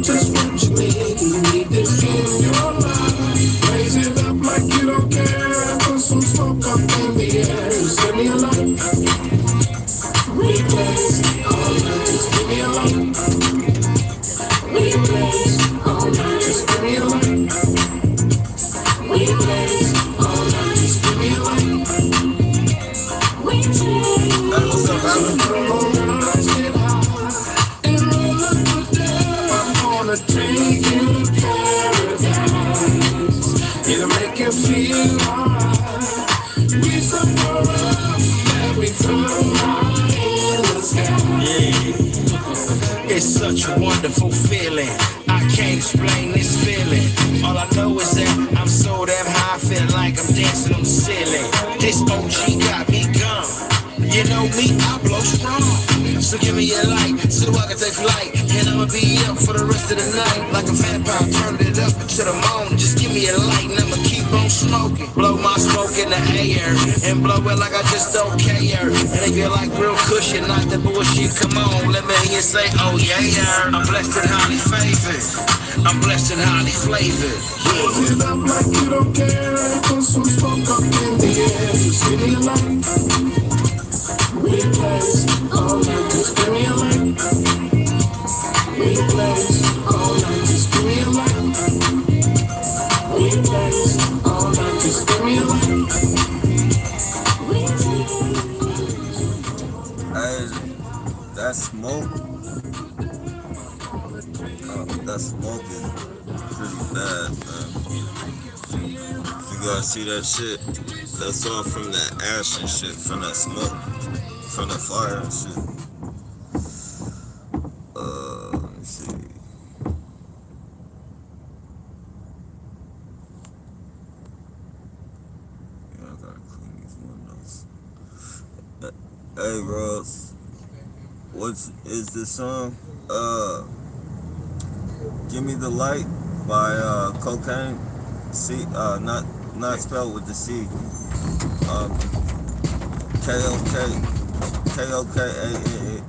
Just what you need this in your life. Raise it up like you don't care. Put some smoke up in the air. Just give me a light. We blaze all night. Just give me a light. We blaze all night. Just give me a light. We blaze all night. Just give me a light. We blaze. What's up, man? Let's get high and roll up the day. I'm gonna take you to paradise. It'll make you feel alright. We somewhere else that we throw right in the sky. Yeah, it's such a wonderful feeling. I can't explain this feeling. All I know is that I'm so damn high, I feel like I'm dancing on the ceiling. This OG got me gone. You know me, I blow strong. So give me a light so I can take flight. And I'ma be up for the rest of the night. Like a vampire, turn it up to the moon. Just give me a light and I'ma keep on smoking. Blow my smoke in the air and blow it like I just don't care. And if you like real cushion, not the bullshit, come on, let me hear you say, oh yeah. I'm blessed and highly favored. I'm blessed and highly flavored. Raise it up like you don't care. Put some smoke up in the air. Just give me a light. We blaze all night, just give me a light. We blaze all night, just give me a light. We blaze all night, just give me a light. Hey, that smoke, that smoke is pretty bad, man. You gotta see that shit. That's all from that ash and shit, from that smoke. From the fire and shit. Let me see. Yeah, I gotta clean these windows. Hey, Ross. What is this song? Give Me the Light by Cocaine. C, not spelled with the C. K-O-K. K-O-K-A-N-E.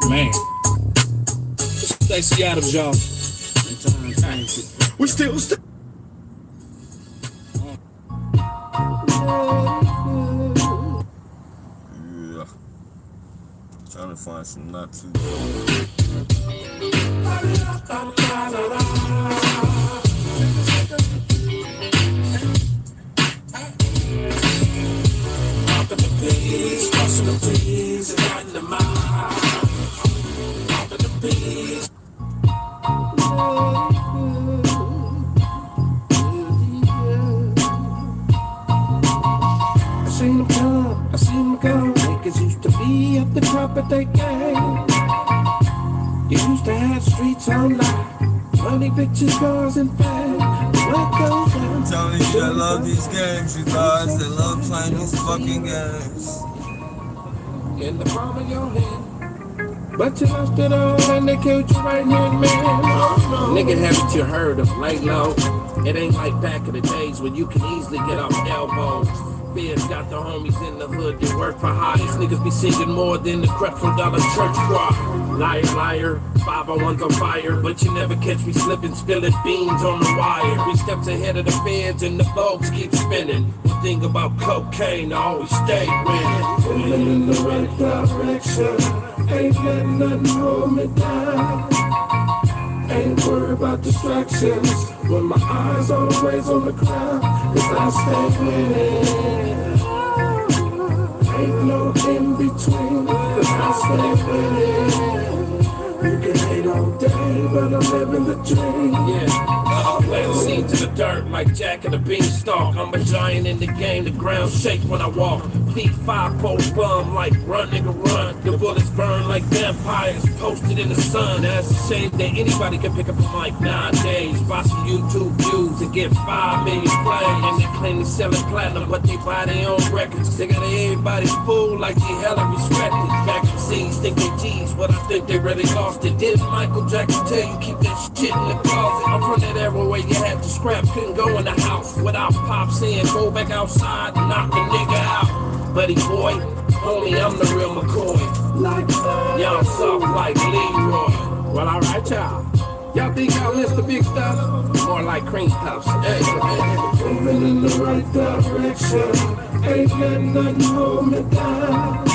Man. Stacey Adams, y'all. We still Yeah. Trying to find some not too I seen them come. Niggas used to be at the top of their game. You used to have streets on lock. Money, bitches, cars, and fame. What goes on? Tell me I love these games, you guys. They love playing these fucking games. In the palm of your hand. But you lost it all and they killed you right hand, man. Nigga, haven't you heard of lay low? It ain't like back in the days when you can easily get off elbows. Feds got the homies in the hood that work for hire. These niggas be singing more than the Creflo Dollar Church choir. Liar, liar, 501's on fire, but you never catch me slipping, spilling beans on the wire. 3 steps ahead of the feds and the bulbs keep spinning. One thing about cocaine, I always stay winning. Moving in the right direction, ain't letting nothing hold me down. Ain't worried about distractions, when my eyes always on the ground, cause I stay winning. Ain't no in between, cause I stay winning. You can hate all day, but I'm living the dream. Yeah, I'll plant seed to the dirt like Jack and the Beanstalk. I'm a giant in the game, the ground shake when I walk. Feet 5-pole bum like run, nigga, run. The bullets burn like vampires posted in the sun. That's a shame that anybody can pick up a mic nowadays. Buy some YouTube views and get 5 million plays. And they claim they selling platinum, but they buy their own records. They got everybody fooled like they hella respected. Back MCs think they G's, but I think they really lost it. Didn't Michael Jackson tell you keep that shit in the closet? I'm from that era where you had to scrap, couldn't go in the house without Pop saying go back outside and knock the nigga out. Buddy boy, homie, I'm the real McCoy. Y'all soft like Leroy. Well, alright, y'all. Y'all think y'all list the big stuff? More like cream puffs. Hey, moving in the right direction. Ain't letting nothing hold me down.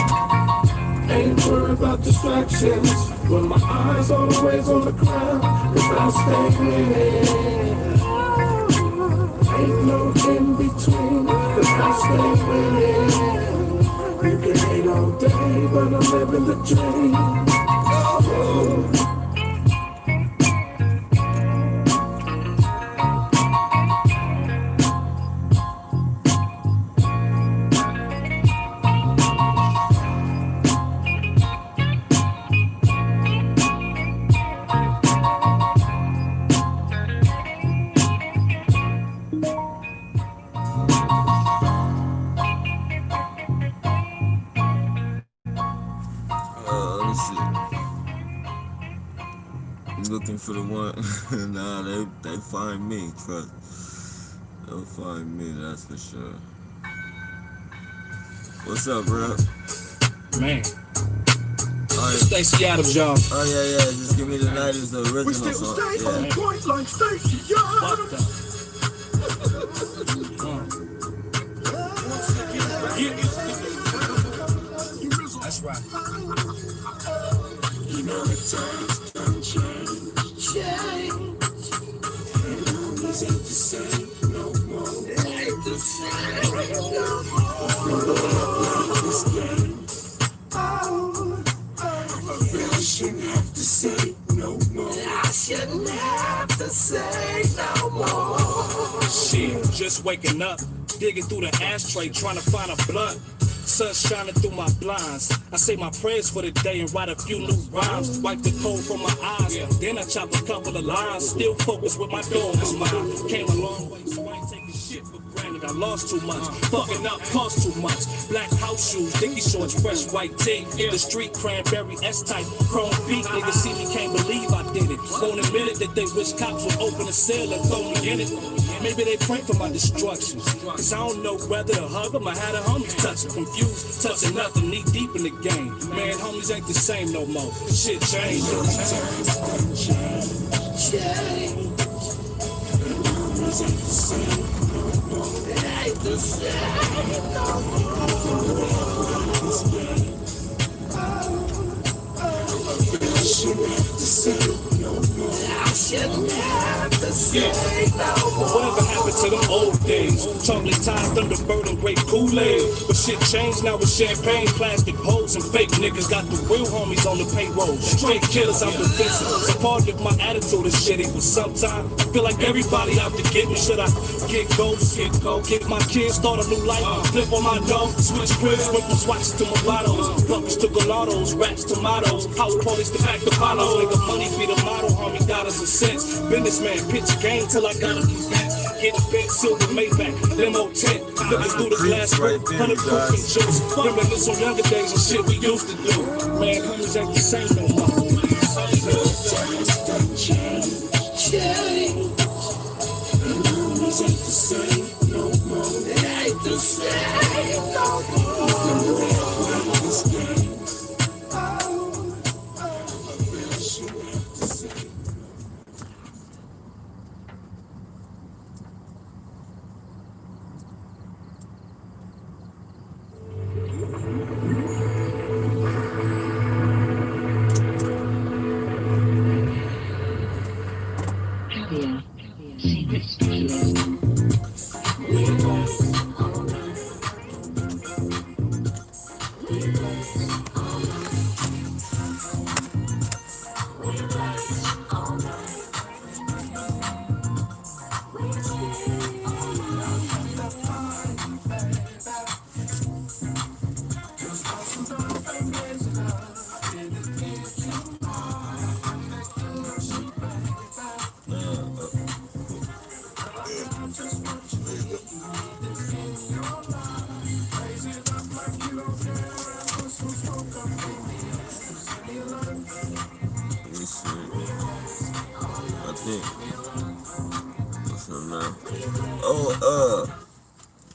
Ain't worried about distractions, when my eyes always on the ground, cause I stay winning. Ain't no in between, cause I stay winning. You can hate all day, but I'm living the dream. Oh. Looking for the one. Nah, they find me, trust. They'll find me, that's for sure. What's up, bro? Man. Oh, yeah. Stacey Adams, y'all. Oh yeah, just give me the night is the original We still song. stay Yeah. on point like Stacey Adams. That's right. You know the times don't change. And always ain't the same no more. It ain't the same no more. This game. Oh, I really shouldn't have to say no more. I shouldn't have to say no more. Shit, just waking up, digging through the ashtray, trying to find a blunt. Sun shining through my blinds. I say my prayers for the day and write a few new rhymes. Wipe the cold from my eyes, then I chop a couple of lines. Still focused with my dog smile. Came a long way, so I ain't taking shit for granted. I lost too much. Fucking up cost too much. Black house shoes, Dickie shorts, fresh white tee. In the street, cranberry S-type, chrome feet. Niggas see me, can't believe I did it. Won't admit it that they wish cops would open the cell and throw me in it. Maybe they pray for my destruction. Cause I don't know whether to hug them or how the homies touch them. Confused, touching nothing, knee deep in the game. Man, homies ain't the same no more. Shit changed. Whatever happened to them old days? Chocolate ties, Thunderbird, and great Kool-Aid. But shit changed now with champagne, plastic poles, and fake niggas got the real homies on the payroll. Straight killers, I'm defensive. So pardon if my attitude is shitty, but sometimes I feel like everybody out to get me. Should I get ghosts, get my kids, start a new life, flip on my dog, switch cribs, went from swatches to Movados, buckets to gelatos, raps to mottos, house parties to back to follows. Nigga, money be the motto, homie, dollars and cents. Businessman, pitch game till I got a few vents. Get a bent, silver Maybach, limo tent, looking through the glass roof, 100 proof and juice. Reminisce on younger days and shit we used to do. Man, homies ain't the same no more. Homies ain't the same no more. It ain't the same no more.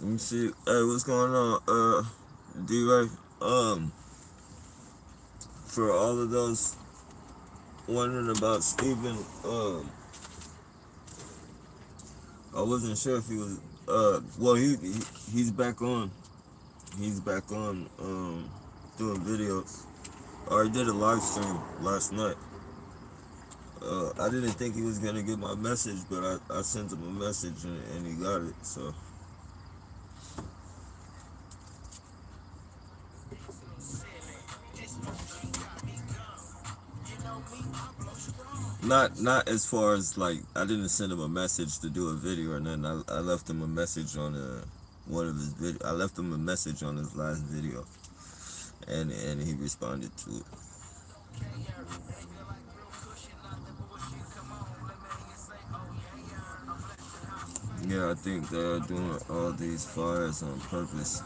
Let me see. Hey, what's going on? D-Ray. For all of those wondering about Steven, I wasn't sure if he was, well, he's back on. He's back on, doing videos. I already did a live stream last night. I didn't think he was gonna get my message, but I sent him a message and he got it, so. Not as far as like, I didn't send him a message to do a video, and then I left him a message on one of his video. I left him a message on his last video, and he responded to it. Yeah, I think they're doing all these fires on purpose.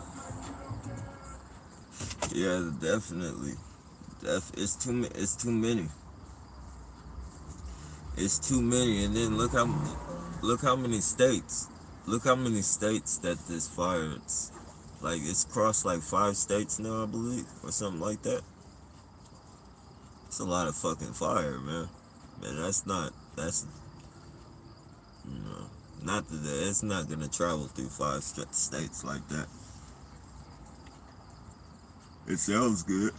Yeah, definitely. It's too many. It's too many, and then look how many states. Look how many states that this fire. It's like it's crossed like 5 states now, I believe, or something like that. It's a lot of fucking fire, man. Man, that's you know, not that it's not gonna travel through 5 states like that. It sounds good.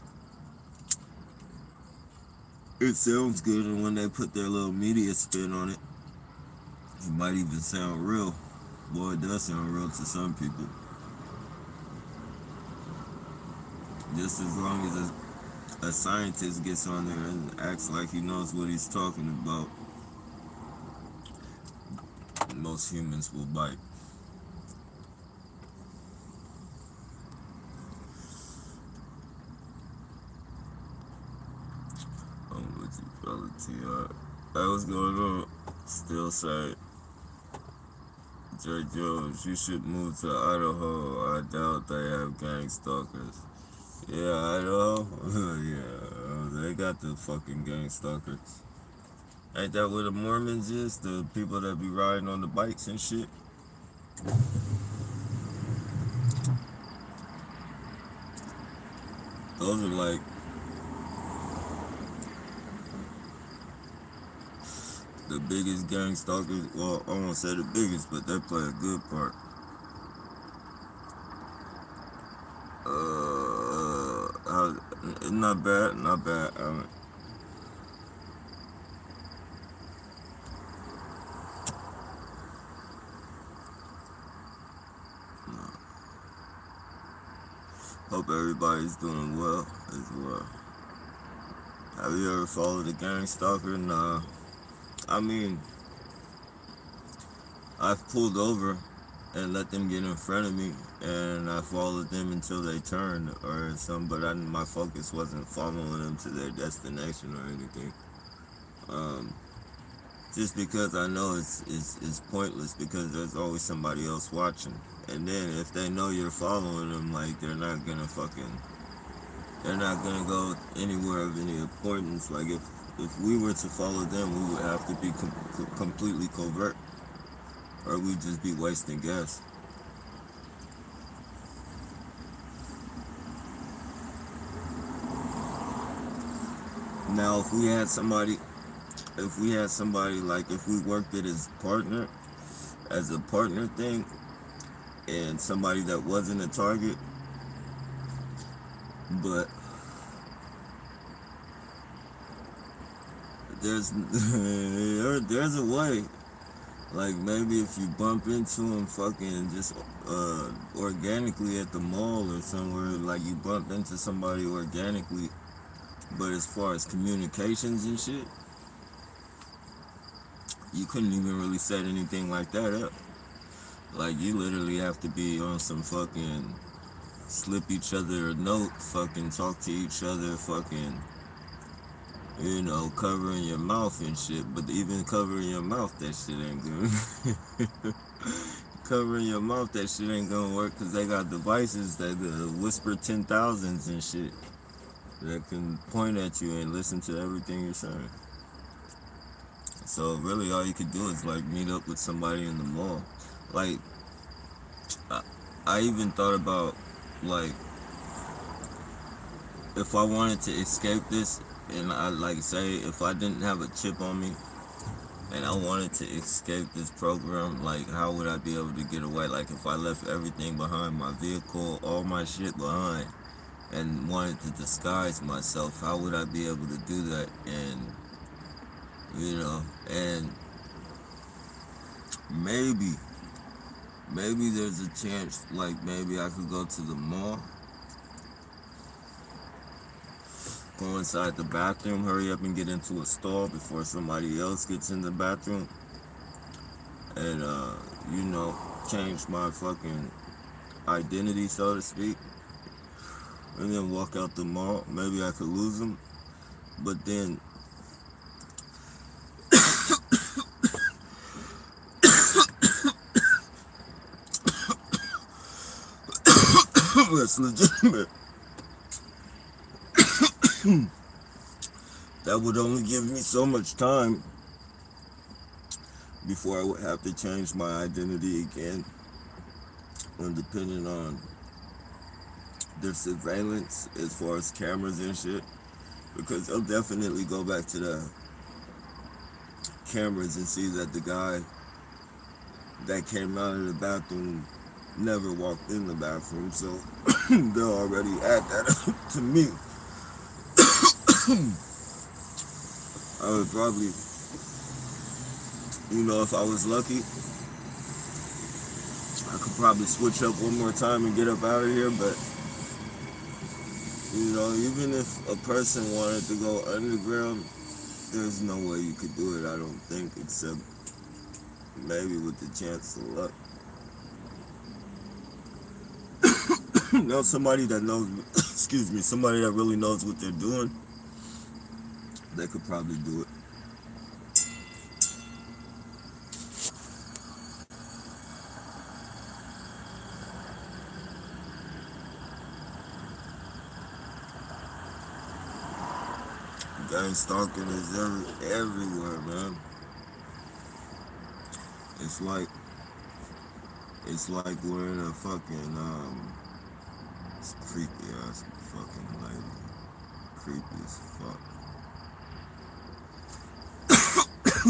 It sounds good, and when they put their little media spin on it, it might even sound real. Boy, it does sound real to some people. Just as long as a scientist gets on there and acts like he knows what he's talking about, most humans will bite. I'm with you, fella, T.R. Hey, what's going on? Still say Jay Jones, you should move to Idaho. I doubt they have gang stalkers. Yeah, Idaho? Yeah, they got the fucking gang stalkers. Ain't that where the Mormons is? The people that be riding on the bikes and shit? Those are like the biggest gang stalkers. Well, I won't say the biggest, but they play a good part. Not bad, not bad. Hope everybody's doing well as well. Have you ever followed a gang stalker? Nah. I mean, I've pulled over and let them get in front of me, and I followed them until they turned or something, but my focus wasn't following them to their destination or anything. Just because I know it's pointless, because there's always somebody else watching. And then if they know you're following them, like, they're not gonna go anywhere of any importance. Like, if we were to follow them, we would have to be completely covert, or we'd just be wasting gas. Now, if we had somebody like, if we worked it as a partner thing, and somebody that wasn't a target, but there's a way. Like, maybe if you bump into them fucking just organically at the mall or somewhere, like you bump into somebody organically, but as far as communications and shit, you couldn't even really set anything like that up. Like, you literally have to be on some fucking slip each other a note, fucking talk to each other, fucking, you know, covering your mouth and shit. But even covering your mouth, that shit ain't good. Covering your mouth, that shit ain't gonna work, because they got devices that whisper 10,000s and shit that can point at you and listen to everything you're saying. So really all you could do is like meet up with somebody in the mall. Like, I even thought about, like, if I wanted to escape this, and I, like, say, if I didn't have a chip on me, and I wanted to escape this program, like, how would I be able to get away? Like, if I left everything behind, my vehicle, all my shit behind, and wanted to disguise myself, how would I be able to do that? And, you know, and maybe there's a chance, like, maybe I could go to the mall, go inside the bathroom, hurry up and get into a stall before somebody else gets in the bathroom, and, you know, change my fucking identity, so to speak, and then walk out the mall. Maybe I could lose them, but then that's legitimate. That would only give me so much time before I would have to change my identity again, and depending on their surveillance as far as cameras and shit, because they'll definitely go back to the cameras and see that the guy that came out of the bathroom never walked in the bathroom, so they'll already add that up to me. I would probably, you know, if I was lucky, I could probably switch up one more time and get up out of here, but, you know, even if a person wanted to go underground, there's no way you could do it, I don't think, except maybe with the chance of luck. Now, somebody that knows, excuse me, somebody that really knows what they're doing, they could probably do it. Gang stalking is everywhere, man. It's like we're in a fucking it's creepy ass fucking lady. Creepy as fuck.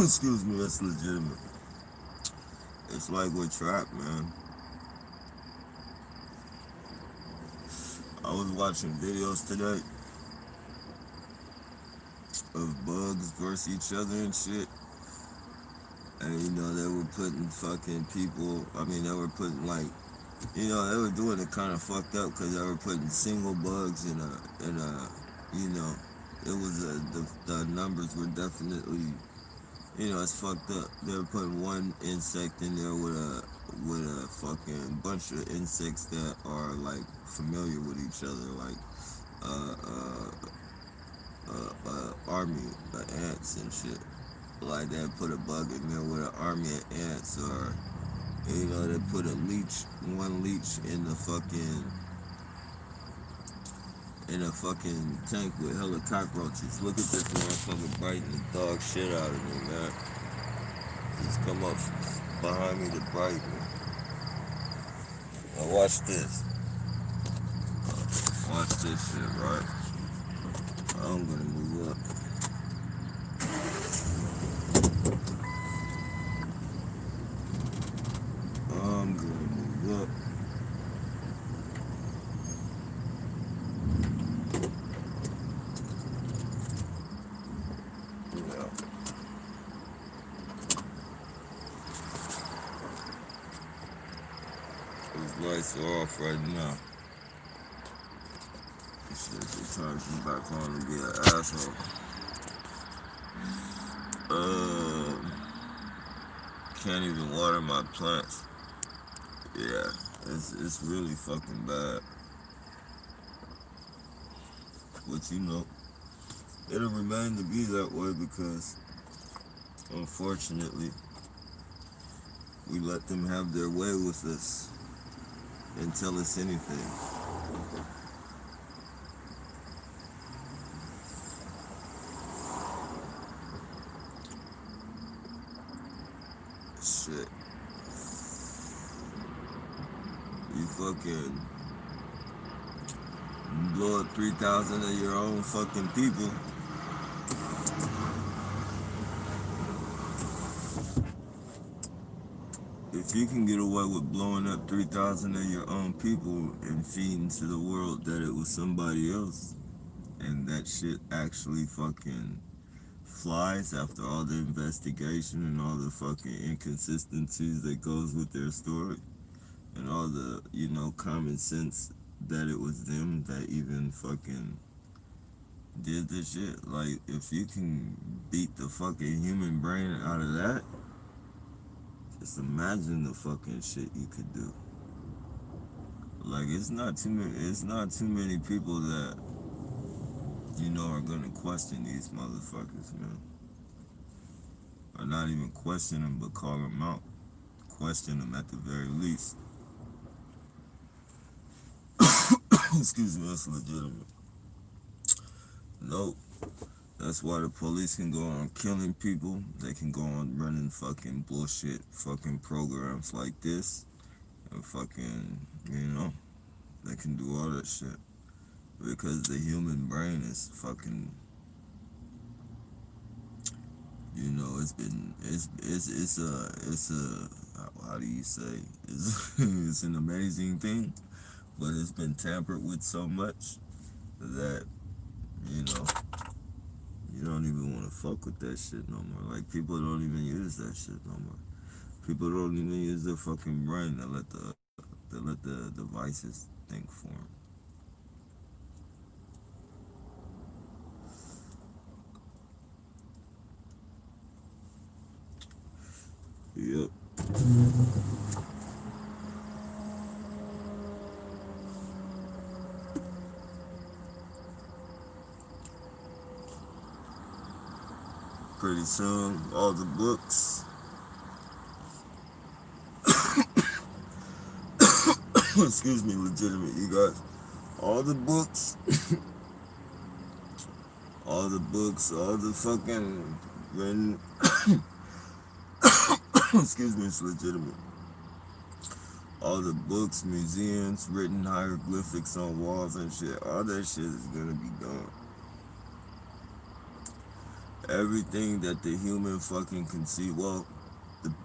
Excuse me, that's legitimate. It's like we're trapped, man. I was watching videos today of bugs versus each other and shit. And you know, they were putting fucking people, they were putting like, they were doing it kind of fucked up because they were putting single bugs in a, it was the numbers were definitely, it's fucked up. They were putting one insect in there with a fucking bunch of insects that are like familiar with each other, like army of ants and shit. Like they put a bug in there with an army of ants, or they put one leech in a fucking tank with hella cockroaches. Look at this motherfucker biting the dog shit out of me, man. Just come up behind me to bite me. Now watch this. Watch this shit, right? I'm gonna move up. I'm gonna move up. Yeah. These lights are off right now. This shit just turns me back on to be an asshole. Can't even water my plants. Yeah, it's really fucking bad. But it'll remain to be that way because, unfortunately, we let them have their way with us and tell us anything. Shit. You fucking blow up 3,000 of your own fucking people. If you can get away with blowing up 3,000 of your own people and feeding to the world that it was somebody else, and that shit actually fucking flies after all the investigation and all the fucking inconsistencies that goes with their story, and all the, common sense that it was them that even fucking did this shit. Like, if you can beat the fucking human brain out of that, just imagine the fucking shit you could do. Like, it's not too many people that, are gonna question these motherfuckers, man. Or not even question them, but call them out. Question them at the very least. Excuse me, that's legitimate. Nope. That's why the police can go on killing people. They can go on running fucking bullshit fucking programs like this. And fucking, they can do all that shit. Because the human brain is fucking, it's a how do you say, it's an amazing thing, but it's been tampered with so much that, you don't even want to fuck with that shit no more. Like, people don't even use that shit no more. People don't even use their fucking brain. They let the devices think for them. Yep. Pretty soon, all the books. Excuse me, legitimate, you guys. All the books all the books, all the fucking written. Excuse me, it's legitimate. All the books, museums, written hieroglyphics on walls and shit, all that shit is gonna be gone. Everything that the human fucking can see, well,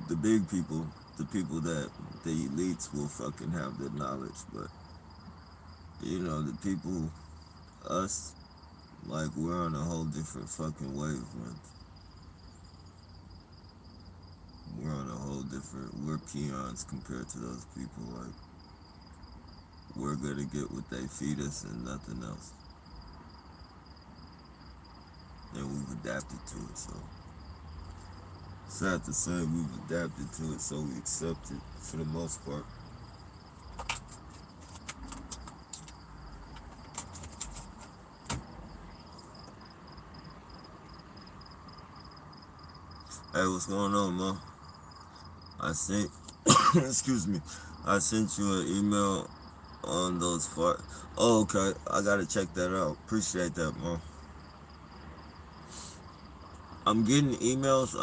the big people, the people that the elites will fucking have the knowledge, but you know, the people, us, like we're on a whole different fucking wavelength. We're on a whole different, we're peons compared to those people. Like, we're gonna get what they feed us and nothing else. And we've adapted to it, so. Sad to say, we've adapted to it, so we accept it for the most part. Hey, what's going on, man? I sent, excuse me, I sent you an email on those farts. Oh, okay, I gotta check that out. Appreciate that, man. I'm getting emails,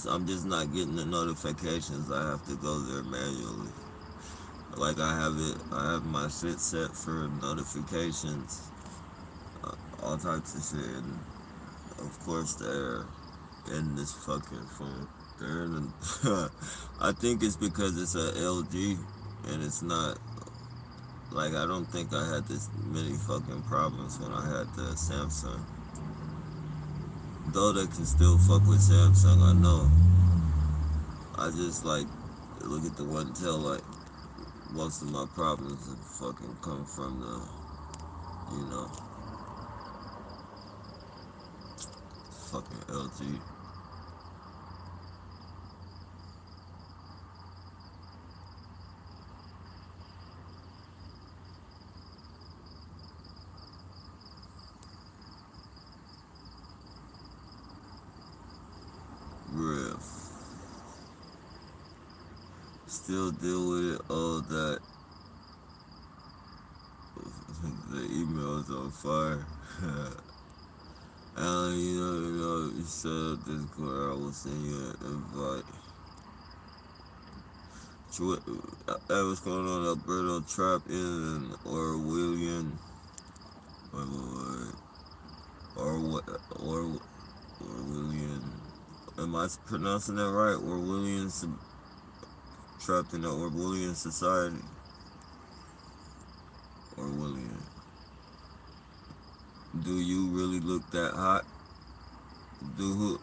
I'm just not getting the notifications. I have to go there manually. Like, I have my shit set for notifications, all types of shit, and of course they're in this fucking phone. They're in I think it's because it's a LG, and it's not, like, I don't think I had this many fucking problems when I had the Samsung. Though they can still fuck with Samsung, I know. I just, like, look at the one tail, like, most of my problems have fucking come from the, you know, fucking LG. Real. Still deal with it, all that. The email's on fire. Alan, you know, you said Discord, I will send you an invite. Hey, what's going on, Alberto Trap in Orwellian? Orwellian. Am I pronouncing that right? Orwellian, trapped in the Orwellian society. Orwellian. Do you really look that hot? You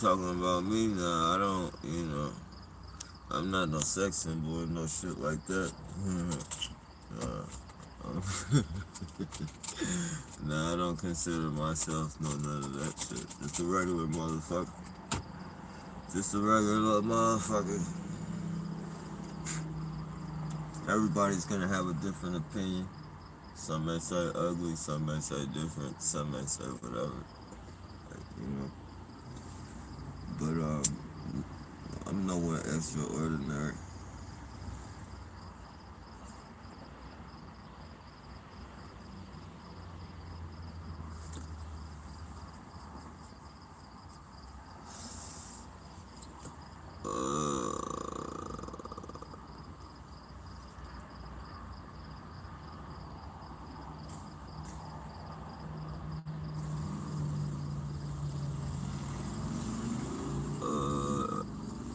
talking about me? Nah, I don't, you know. I'm not no sex symbol, no shit like that. Nah, I don't consider myself none of that shit. Just a regular motherfucker. Just a regular motherfucker. Everybody's gonna have a different opinion. Some may say ugly, some may say different, some may say whatever. Like, you know. But I'm nowhere extraordinary.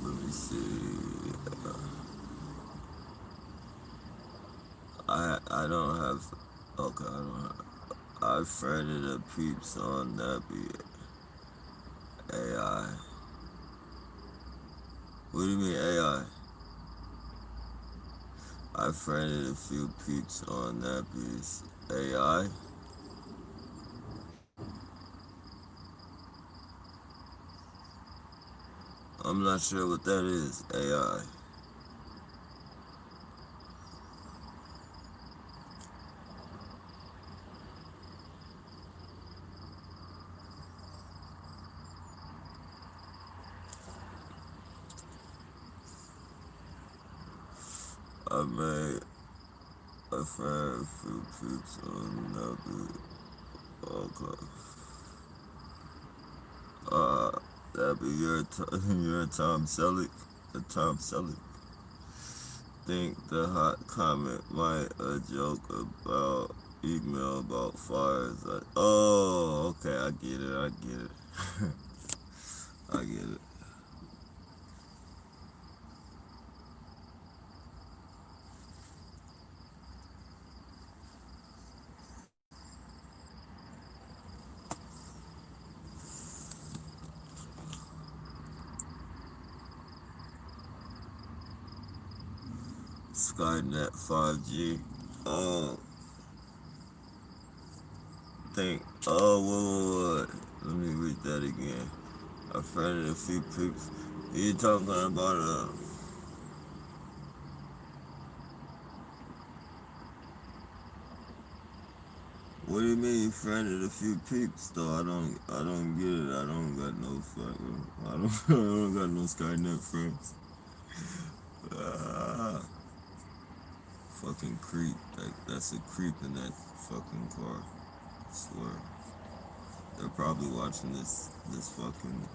Let me see. I don't have. Okay, I don't have. I friended the peeps on that be AI. What do you mean AI? I friended a few peeps on that piece. AI? I'm not sure what that is. AI. I made a friend a few peeps on that piece. Okay. That'd be your your Tom Selleck. Tom Selleck. Think the hot comment might a joke about email about fires. Like, oh, okay, I get it. I get it. I get it. Skynet 5G. Think. Oh, what? Let me read that again. I friended a few peeps. You talking about what do you mean you friended a few peeps though? I don't get it. I don't got no fucking I don't I don't got no Skynet friends. Ah, fucking creep. That's a creep in that fucking car. I swear. They're probably watching this fucking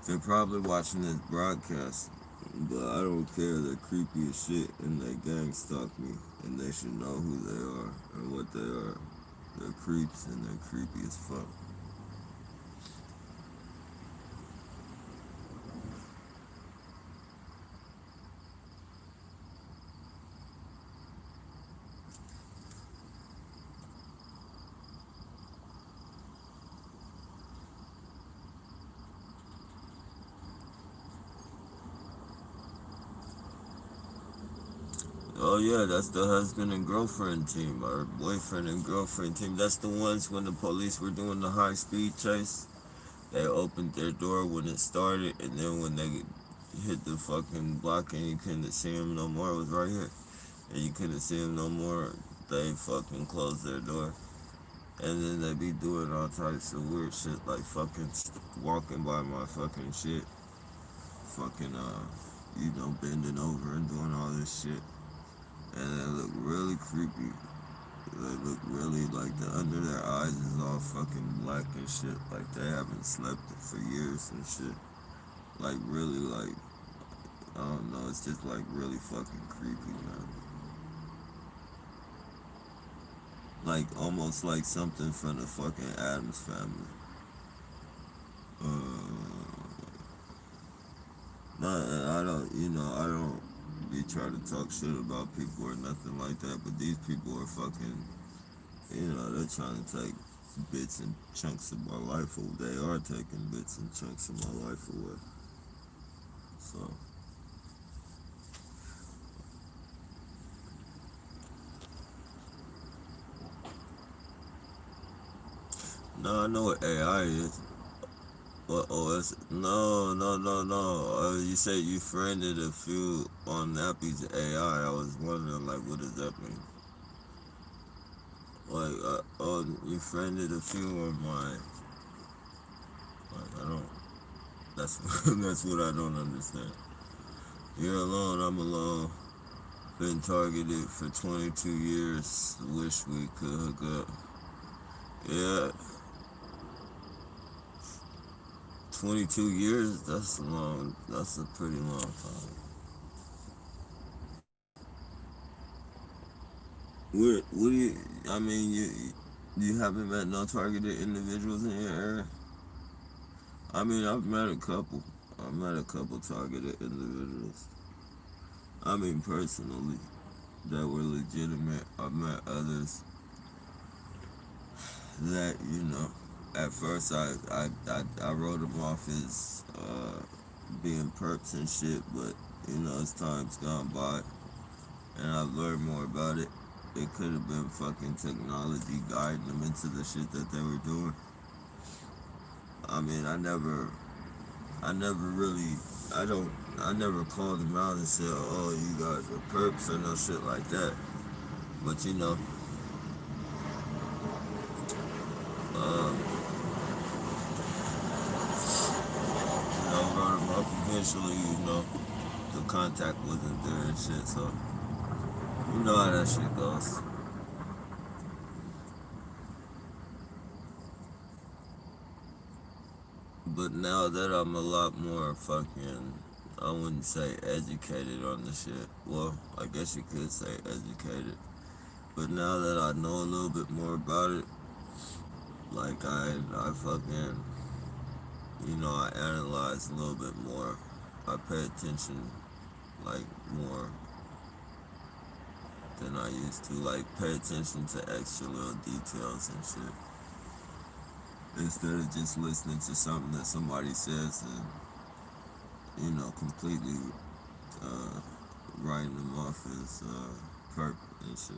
they're probably watching this broadcast. But I don't care, they're creepy as shit and they gang stalk me and they should know who they are and what they are. They're creeps and they're creepy as fuck. Oh yeah, that's the husband and girlfriend team, or boyfriend and girlfriend team. That's the ones when the police were doing the high-speed chase. They opened their door when it started, and then when they hit the fucking block and you couldn't see them no more, it was right here, and you couldn't see them no more, they fucking closed their door. And then they be doing all types of weird shit, like fucking walking by my fucking shit. Fucking, bending over and doing all this shit. And they look really creepy. They look really like under their eyes is all fucking black and shit. Like they haven't slept for years and shit. Like really like, I don't know, it's just like really fucking creepy, man. Like almost like something from the fucking Addams Family. I don't be trying to talk shit about people or nothing like that, but these people are fucking, they're trying to take bits and chunks of my life away. They are taking bits and chunks of my life away. So. No, I know what AI is. What OS? No. You said you friended a few on Nappy's AI. I was wondering, like, what does that mean? Like, you friended a few on my. Like, I don't. That's that's what I don't understand. You're alone. I'm alone. Been targeted for 22 years. Wish we could hook up. Yeah. 22 years, that's a pretty long time. What do you haven't met no targeted individuals in your area? I mean, I've met a couple. I've met a couple targeted individuals. I mean, personally, that were legitimate. I've met others that, at first, I wrote them off as being perps and shit, but as time's gone by and I've learned more about it, it could have been fucking technology guiding them into the shit that they were doing. I mean, I never called them out and said, oh, you guys are perps or no shit like that, but wrote them up eventually, the contact wasn't there and shit, so you know how that shit goes. But now that I'm a lot more fucking, I wouldn't say educated on the shit. Well, I guess you could say educated. But now that I know a little bit more about it, like I fucking, I analyze a little bit more. I pay attention, like, more than I used to. Like, pay attention to extra little details and shit. Instead of just listening to something that somebody says and, completely writing them off as perp and shit.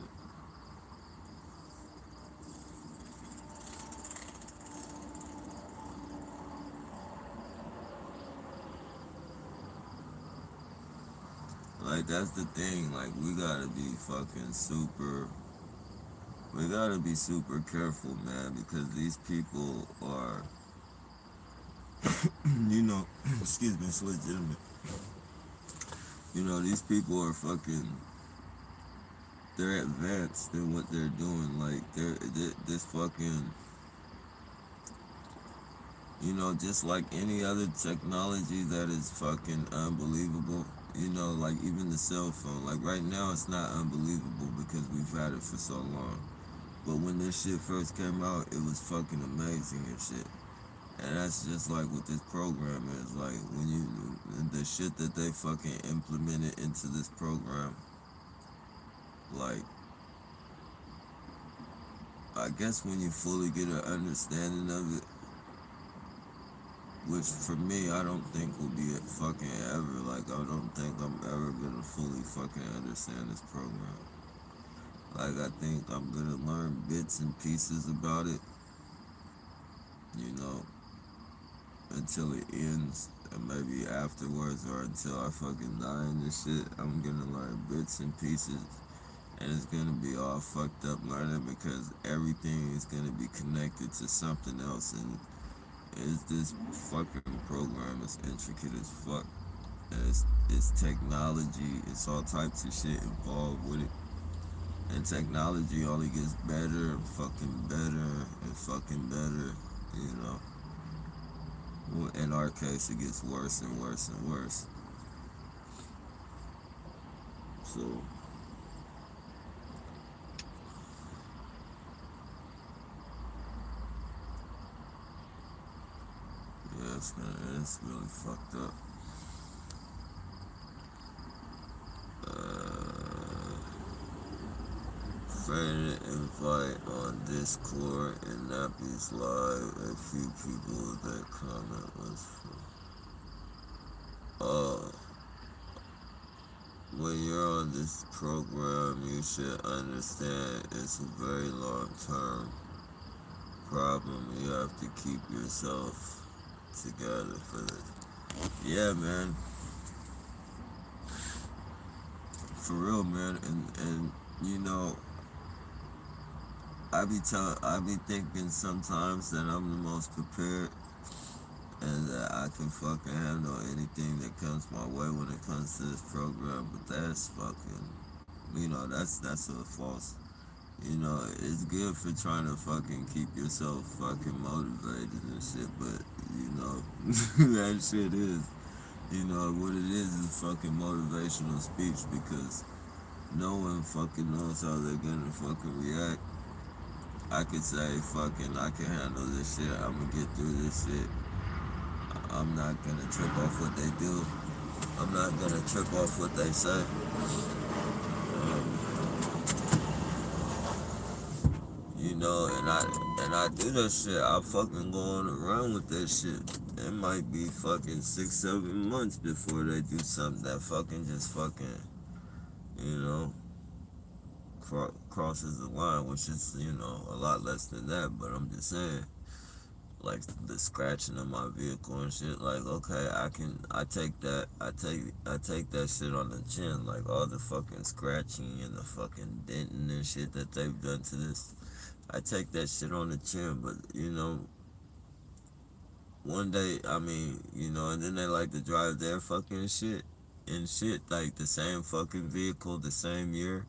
Like, that's the thing. Like, we gotta be super careful, man, because these people are, excuse me, it's legitimate. These people are they're advanced in what they're doing. Like, this fucking, just like any other technology that is fucking unbelievable. Like even the cell phone. Like right now, it's not unbelievable because we've had it for so long. But when this shit first came out, it was fucking amazing and shit. And that's just like what this program is. Like the shit that they fucking implemented into this program. Like, I guess when you fully get an understanding of it, which for me, I don't think will be it fucking ever. Like, I don't think I'm ever gonna fully fucking understand this program. Like, I think I'm gonna learn bits and pieces about it, until it ends, and maybe afterwards, or until I fucking die in this shit. I'm gonna learn bits and pieces, and it's gonna be all fucked up learning because everything is gonna be connected to something else, and this fucking program is intricate as fuck. And it's technology, it's all types of shit involved with it. And technology only gets better and fucking better and fucking better, Well, in our case, it gets worse and worse and worse. So, yeah, it's really fucked up. Friend invite on Discord and Nappy's Live a few people that comment was when you're on this program, you should understand it's a very long-term problem. You have to keep yourself together for this. Yeah, man. For real, man. And I be thinking sometimes that I'm the most prepared and that I can fucking handle anything that comes my way when it comes to this program, but that's fucking, that's a false, it's good for trying to fucking keep yourself fucking motivated and shit, but, that shit is, what it is fucking motivational speech because no one fucking knows how they're gonna fucking react. I could say, fucking, I can handle this shit. I'm gonna get through this shit. I'm not gonna trip off what they do. I'm not gonna trip off what they say. And I do that shit. I fucking go on a run with that shit. It might be fucking 6-7 months before they do something that fucking just fucking, crosses the line, which is, a lot less than that, but I'm just saying, like, the scratching of my vehicle and shit, like, okay, I take that shit on the chin, like, all the fucking scratching and the fucking denting and shit that they've done to this, I take that shit on the chin, but, one day, and then they like to drive their fucking shit, like, the same fucking vehicle, the same year,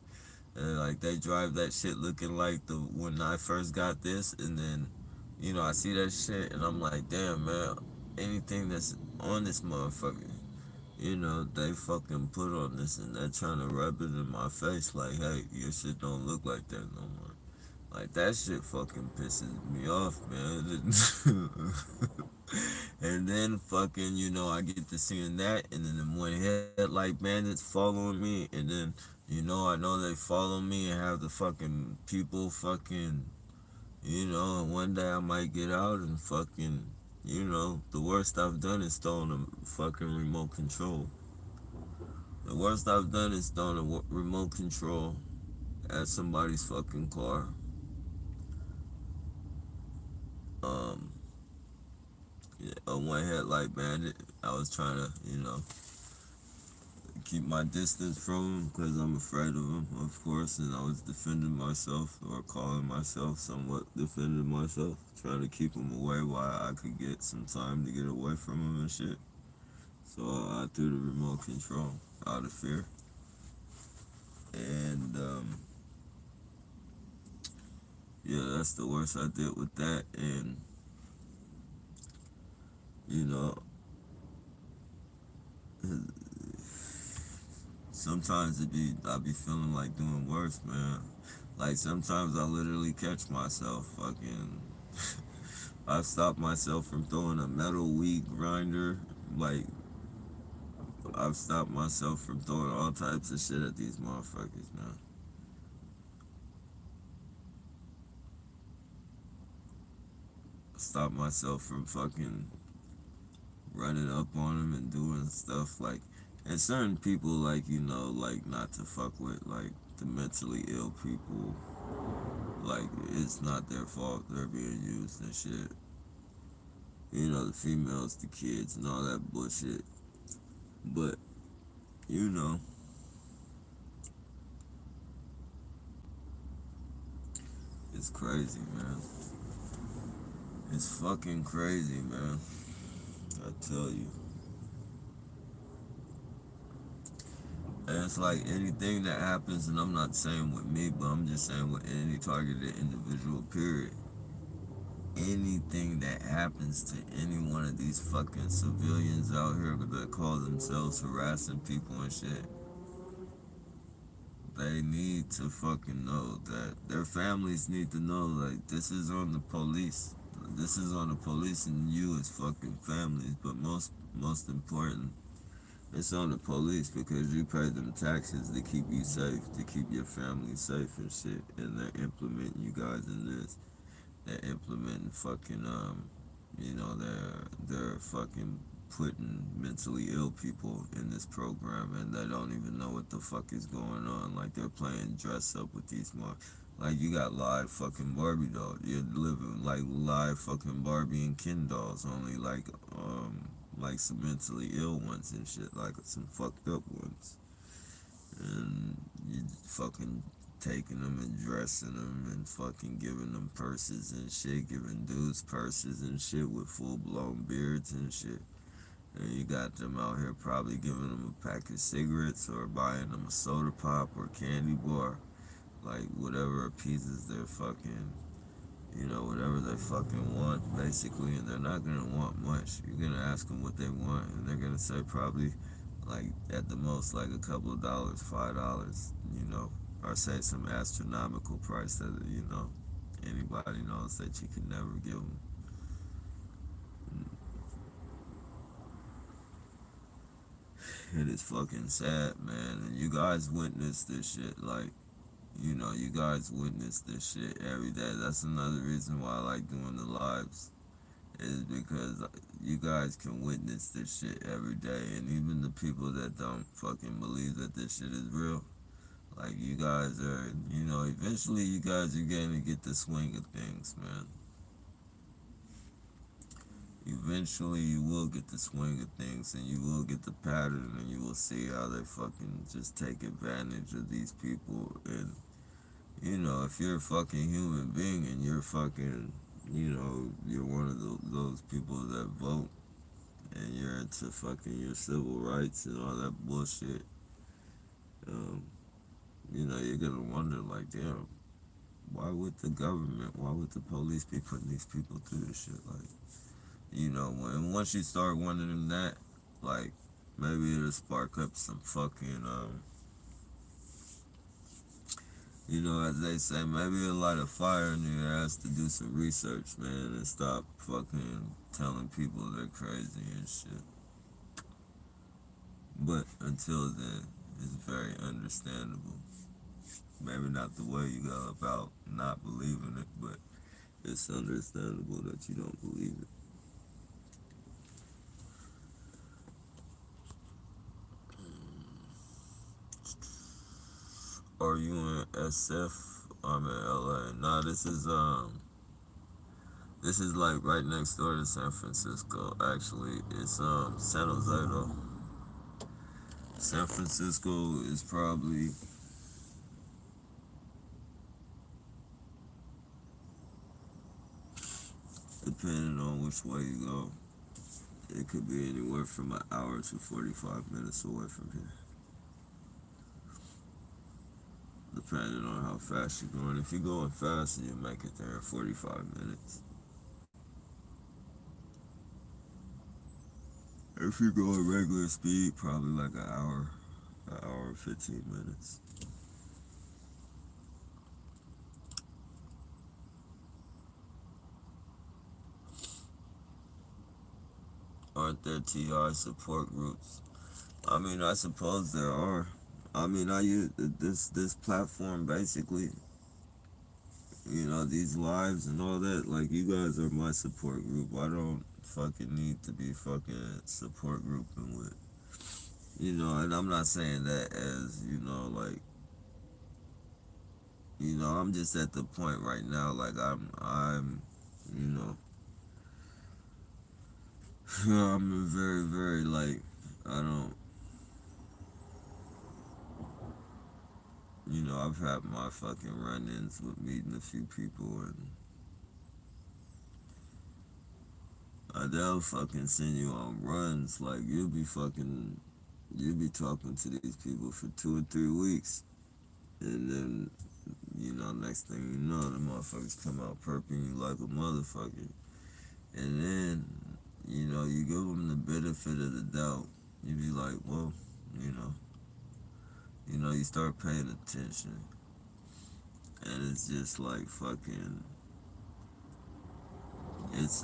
and like they drive that shit looking like when I first got this, and then, I see that shit and I'm like, damn, man, anything that's on this motherfucker, you know, they fucking put on this and they're trying to rub it in my face like, hey, your shit don't look like that no more. Like, that shit fucking pisses me off, man. And then fucking, you know, I get to seeing that, and then the one headlight bandits following me, and then, you know, I know they follow me and have the fucking people fucking, you know, and one day I might get out and fucking, you know, the worst I've done is stolen a fucking remote control. The worst I've done is stolen a remote control at somebody's fucking car. Um, yeah, a one headlight bandit. I was trying to, you know, keep my distance from him because I'm afraid of him, of course, and I was defending myself, or calling myself somewhat defending myself, trying to keep him away while I could get some time to get away from him and shit. So I threw the remote control out of fear. And yeah, that's the worst I did with that. And you know, sometimes I be feeling like doing worse, man. Like sometimes I literally catch myself fucking. I stopped myself from throwing a metal weed grinder. Like I've stopped myself from throwing all types of shit at these motherfuckers, man. I stopped myself from fucking running up on them and doing stuff like, and certain people, like, you know, like not to fuck with, like the mentally ill people, like it's not their fault they're being used and shit, you know, the females, the kids and all that bullshit. But you know, it's crazy, man. It's fucking crazy, man. I tell you. And it's like anything that happens, and I'm not saying with me, but I'm just saying with any targeted individual, period. Anything that happens to any one of these fucking civilians out here that call themselves harassing people and shit, they need to fucking know that their families need to know, like, this is on the police. This is on the police and you as fucking families, but most important, it's on the police because you pay them taxes to keep you safe, to keep your family safe and shit, and they're implementing you guys in this. They're implementing fucking you know, they're fucking putting mentally ill people in this program, and they don't even know what the fuck is going on. Like they're playing dress up with these like you got live fucking Barbie dolls. You're living like live fucking Barbie and Ken dolls, only like some mentally ill ones and shit, like some fucked up ones. And you fucking taking them and dressing them and fucking giving them purses and shit, giving dudes purses and shit with full blown beards and shit. And you got them out here probably giving them a pack of cigarettes or buying them a soda pop or candy bar, like whatever appeases their fucking, you know, whatever they fucking want, basically. And they're not gonna want much. You're gonna ask them what they want, and they're gonna say probably, like at the most, like a couple of dollars, $5, you know, or say some astronomical price that, you know, anybody knows that you can never give them. It is fucking sad, man. And you guys witness this shit, like, you know, you guys witness this shit every day. That's another reason why I like doing the lives, is because you guys can witness this shit every day. And even the people that don't fucking believe that this shit is real, like, you guys are, you know, eventually you guys are going to get the swing of things, man. Eventually you will get the swing of things, and you will get the pattern, and you will see how they fucking just take advantage of these people. And you know, if you're a fucking human being and you're fucking, you know, you're one of those people that vote and you're into fucking your civil rights and all that bullshit, um, you know, you're gonna wonder, like, damn, why would the government, why would the police be putting these people through this shit? Like, You know, when once you start wanting that, like maybe it'll spark up some fucking you know, as they say, maybe it'll light a fire in your ass to do some research, man, and stop fucking telling people they're crazy and shit. But until then, it's very understandable. Maybe not the way you go about not believing it, but it's understandable that you don't believe it. Are you in SF? I'm in LA. Nah, this is like right next door to San Francisco. Actually, it's San Jose though. San Francisco is probably depending on which way you go. It could be anywhere from an hour to 45 minutes away from here. Depending on how fast you're going. If you're going fast, you make it there in 45 minutes. If you're going regular speed, probably like an hour and 15 minutes. Aren't there TI support groups? I mean, I suppose there are. I mean, I use this platform basically. You know, these lives and all that. Like, you guys are my support group. I don't fucking need to be fucking support grouping with. You know, and I'm not saying that as, you know, like, you know, I'm just at the point right now, like, I'm, you know, I'm very, very, like, I don't, you know, I've had my fucking run-ins with meeting a few people, and they'll fucking send you on runs, like, you'll be talking to these people for 2 or 3 weeks, and then, you know, next thing you know, the motherfuckers come out perping you like a motherfucker, and then, you know, you give them the benefit of the doubt, you be like, well, you know, you start paying attention, and it's just like fucking, it's,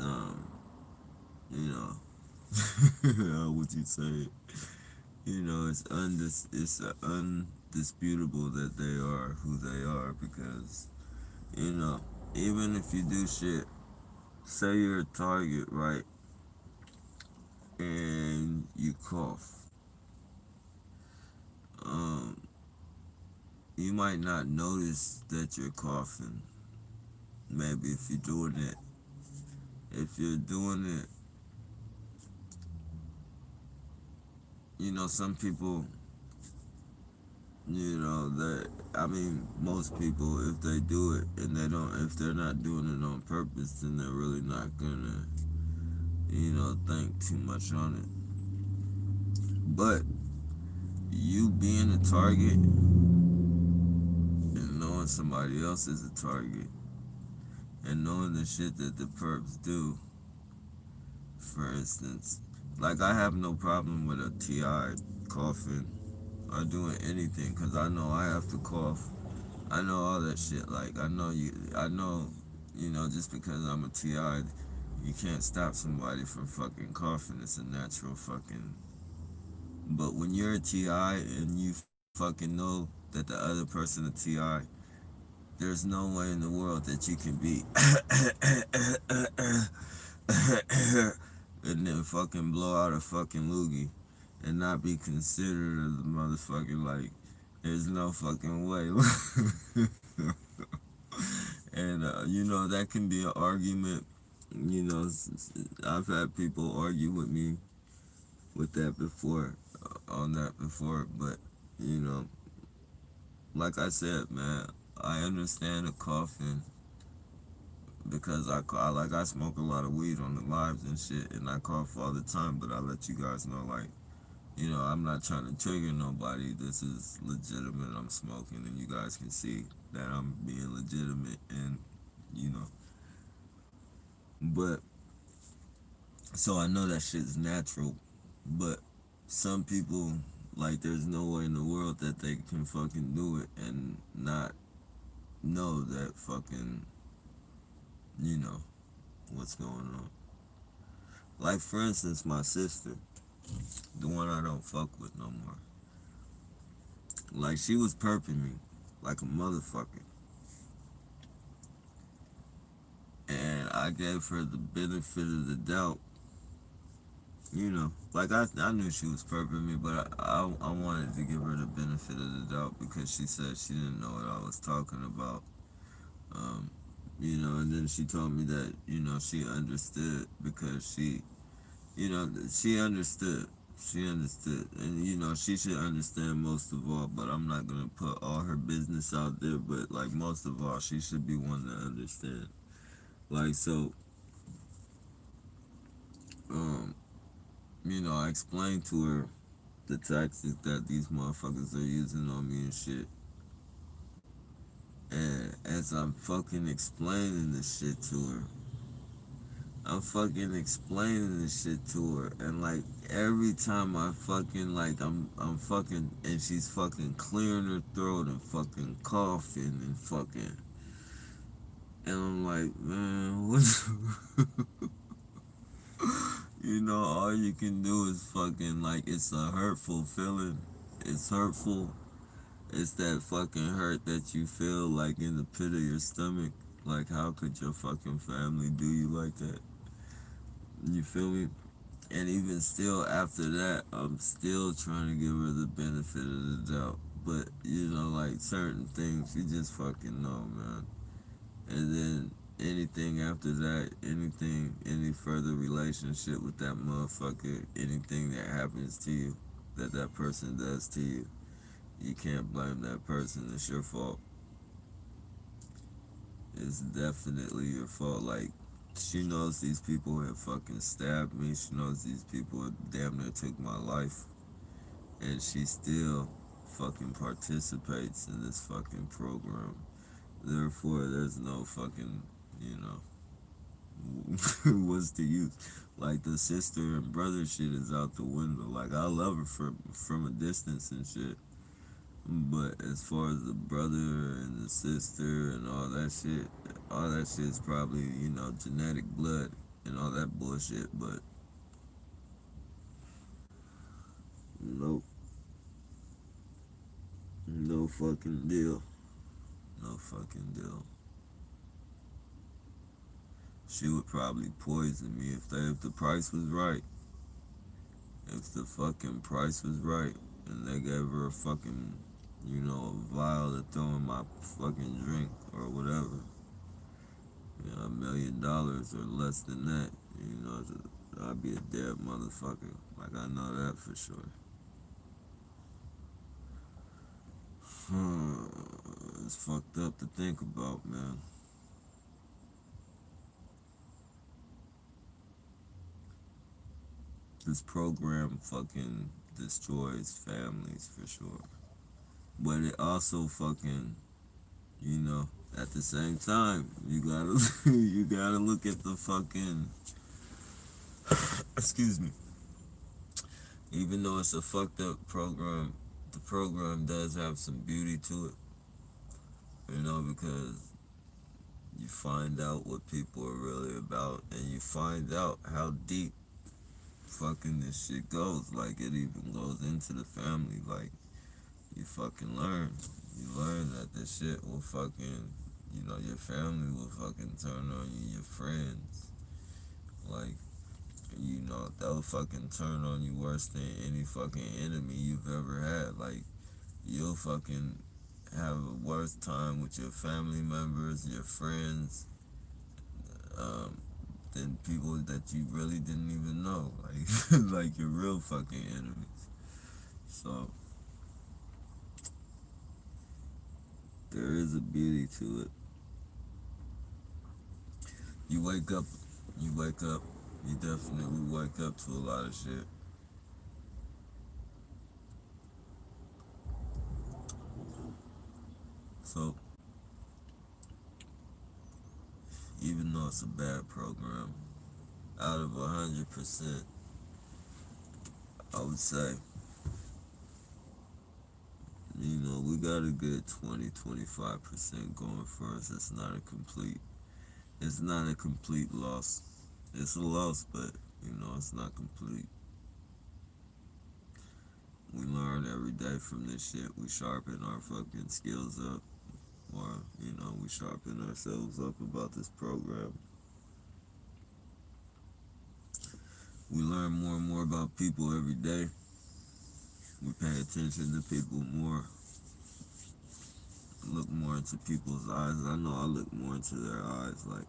you know, how would you say it? You know, it's undisputable that they are who they are because, you know, even if you do shit, say you're a target, right, and you cough, you might not notice that you're coughing. Maybe if you're doing it, you know, some people, you know, that, I mean, most people, if they do it and if they're not doing it on purpose, then they're really not gonna, you know, think too much on it. But you being a target and knowing somebody else is a target and knowing the shit that the perps do, for instance, like, I have no problem with a TI coughing or doing anything because I know I have to cough. I know all that shit. Like, I know, you know, just because I'm a TI, you can't stop somebody from fucking coughing. It's a natural fucking. But when you're a TI and you fucking know that the other person a TI, there's no way in the world that you can be and then fucking blow out a fucking loogie and not be considered as a motherfucker. Like, there's no fucking way. And, you know, that can be an argument. You know, I've had people argue with me with that before, on that before, but, you know, like I said, man, I understand the coughing because I smoke a lot of weed on the lives and shit, and I cough all the time, but I let you guys know, like, you know, I'm not trying to trigger nobody. This is legitimate. I'm smoking, and you guys can see that I'm being legitimate, and, you know, but So I know that shit's natural, but some people, like, there's no way in the world that they can fucking do it and not know that fucking, you know, what's going on. Like, for instance, my sister, the one I don't fuck with no more. Like, she was perping me like a motherfucker. And I gave her the benefit of the doubt. You know, like, I knew she was perping me, but I wanted to give her the benefit of the doubt because she said she didn't know what I was talking about. Um, you know, and then she told me that, you know, she understood because she, you know, she understood. She understood. And, you know, she should understand most of all, but I'm not going to put all her business out there. But, like, most of all, she should be one to understand. Like, so, you know, I explained to her the tactics that these motherfuckers are using on me and shit. And as I'm fucking explaining this shit to her, I'm fucking explaining this shit to her, and like every time I fucking like I'm fucking, and she's fucking clearing her throat and fucking coughing and fucking, and I'm like, man, what's you know, all you can do is fucking, like, it's a hurtful feeling. It's hurtful. It's that fucking hurt that you feel like in the pit of your stomach. Like, how could your fucking family do you like that? You feel me? And even still after that, I'm still trying to give her the benefit of the doubt. But, you know, like certain things, you just fucking know, man. And then anything after that, anything, any further relationship with that motherfucker, anything that happens to you, that that person does to you, you can't blame that person. It's your fault. It's definitely your fault. Like, she knows these people have fucking stabbed me. She knows these people damn near took my life. And she still fucking participates in this fucking program. Therefore, there's no fucking, you know, what's the use? Like, the sister and brother shit is out the window. Like, I love her from a distance and shit. But as far as the brother and the sister and all that shit's probably, you know, genetic blood and all that bullshit. But nope. No fucking deal. No fucking deal. She would probably poison me if the price was right. If the fucking price was right and they gave her a fucking, you know, a vial to throw in my fucking drink or whatever, you know, $1 million or less than that, you know, I'd be a dead motherfucker. Like, I know that for sure. It's fucked up to think about, man. This program fucking destroys families for sure. But it also fucking, you know, at the same time, you gotta you gotta look at the fucking excuse me. Even though it's a fucked up program, the program does have some beauty to it. You know, because you find out what people are really about and you find out how deep fucking this shit goes. Like, it even goes into the family. Like, you fucking learn. You learn that this shit will fucking, you know, your family will fucking turn on you, your friends. Like, you know, they'll fucking turn on you worse than any fucking enemy you've ever had. Like, you'll fucking have a worse time with your family members, your friends, than people that you really didn't even know. Like, like your real fucking enemies. So, there is a beauty to it. You wake up, you definitely wake up to a lot of shit. So, even though it's a bad program, out of 100%, I would say, we got a good 20-25% going for us. It's not a complete loss. It's a loss, but, it's not complete. We learn every day from this shit. We sharpen our fucking skills up. Or, we sharpen ourselves up about this program. We learn more and more about people every day. We pay attention to people more. Look more into people's eyes. I know I look more into their eyes. Like,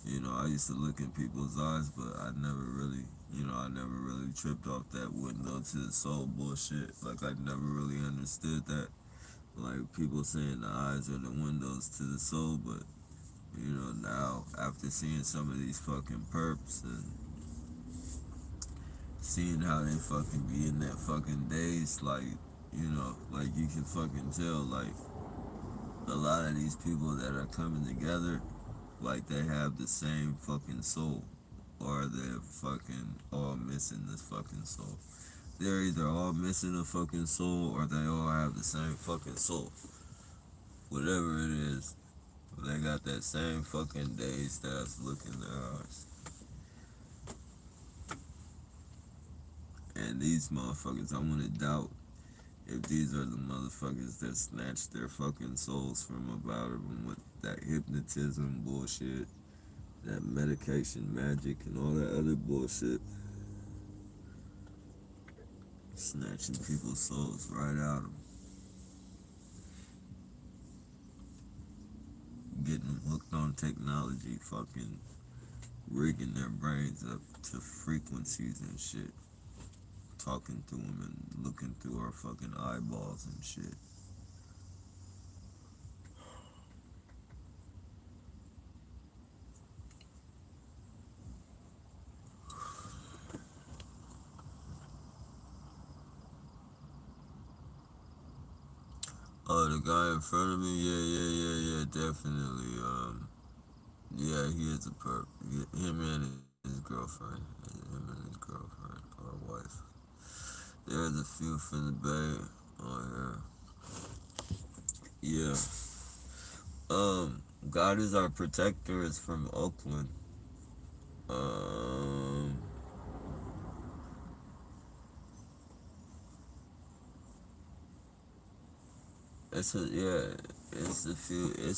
I used to look in people's eyes, but I never really tripped off that window to the soul bullshit. Like, I never really understood that. Like, people saying the eyes are the windows to the soul, but, now, after seeing some of these fucking perps and seeing how they fucking be in that fucking daze, like, like, you can fucking tell, like, a lot of these people that are coming together, like, they have the same fucking soul, or they're fucking all missing this fucking soul. They're either all missing a fucking soul, or they all have the same fucking soul. Whatever it is, they got that same fucking dazed ass look in their eyes. And these motherfuckers, I want to doubt if these are the motherfuckers that snatched their fucking souls from about them with that hypnotism bullshit, that medication magic, and all that other bullshit. Snatching people's souls right out of them. Getting them hooked on technology, fucking rigging their brains up to frequencies and shit. Talking through them and looking through our fucking eyeballs and shit. Oh, the guy in front of me? Yeah, definitely. Yeah, he is a perp. Him and his girlfriend. Or wife. There's a few from the Bay on here. Yeah. God is Our Protector is from Oakland. It's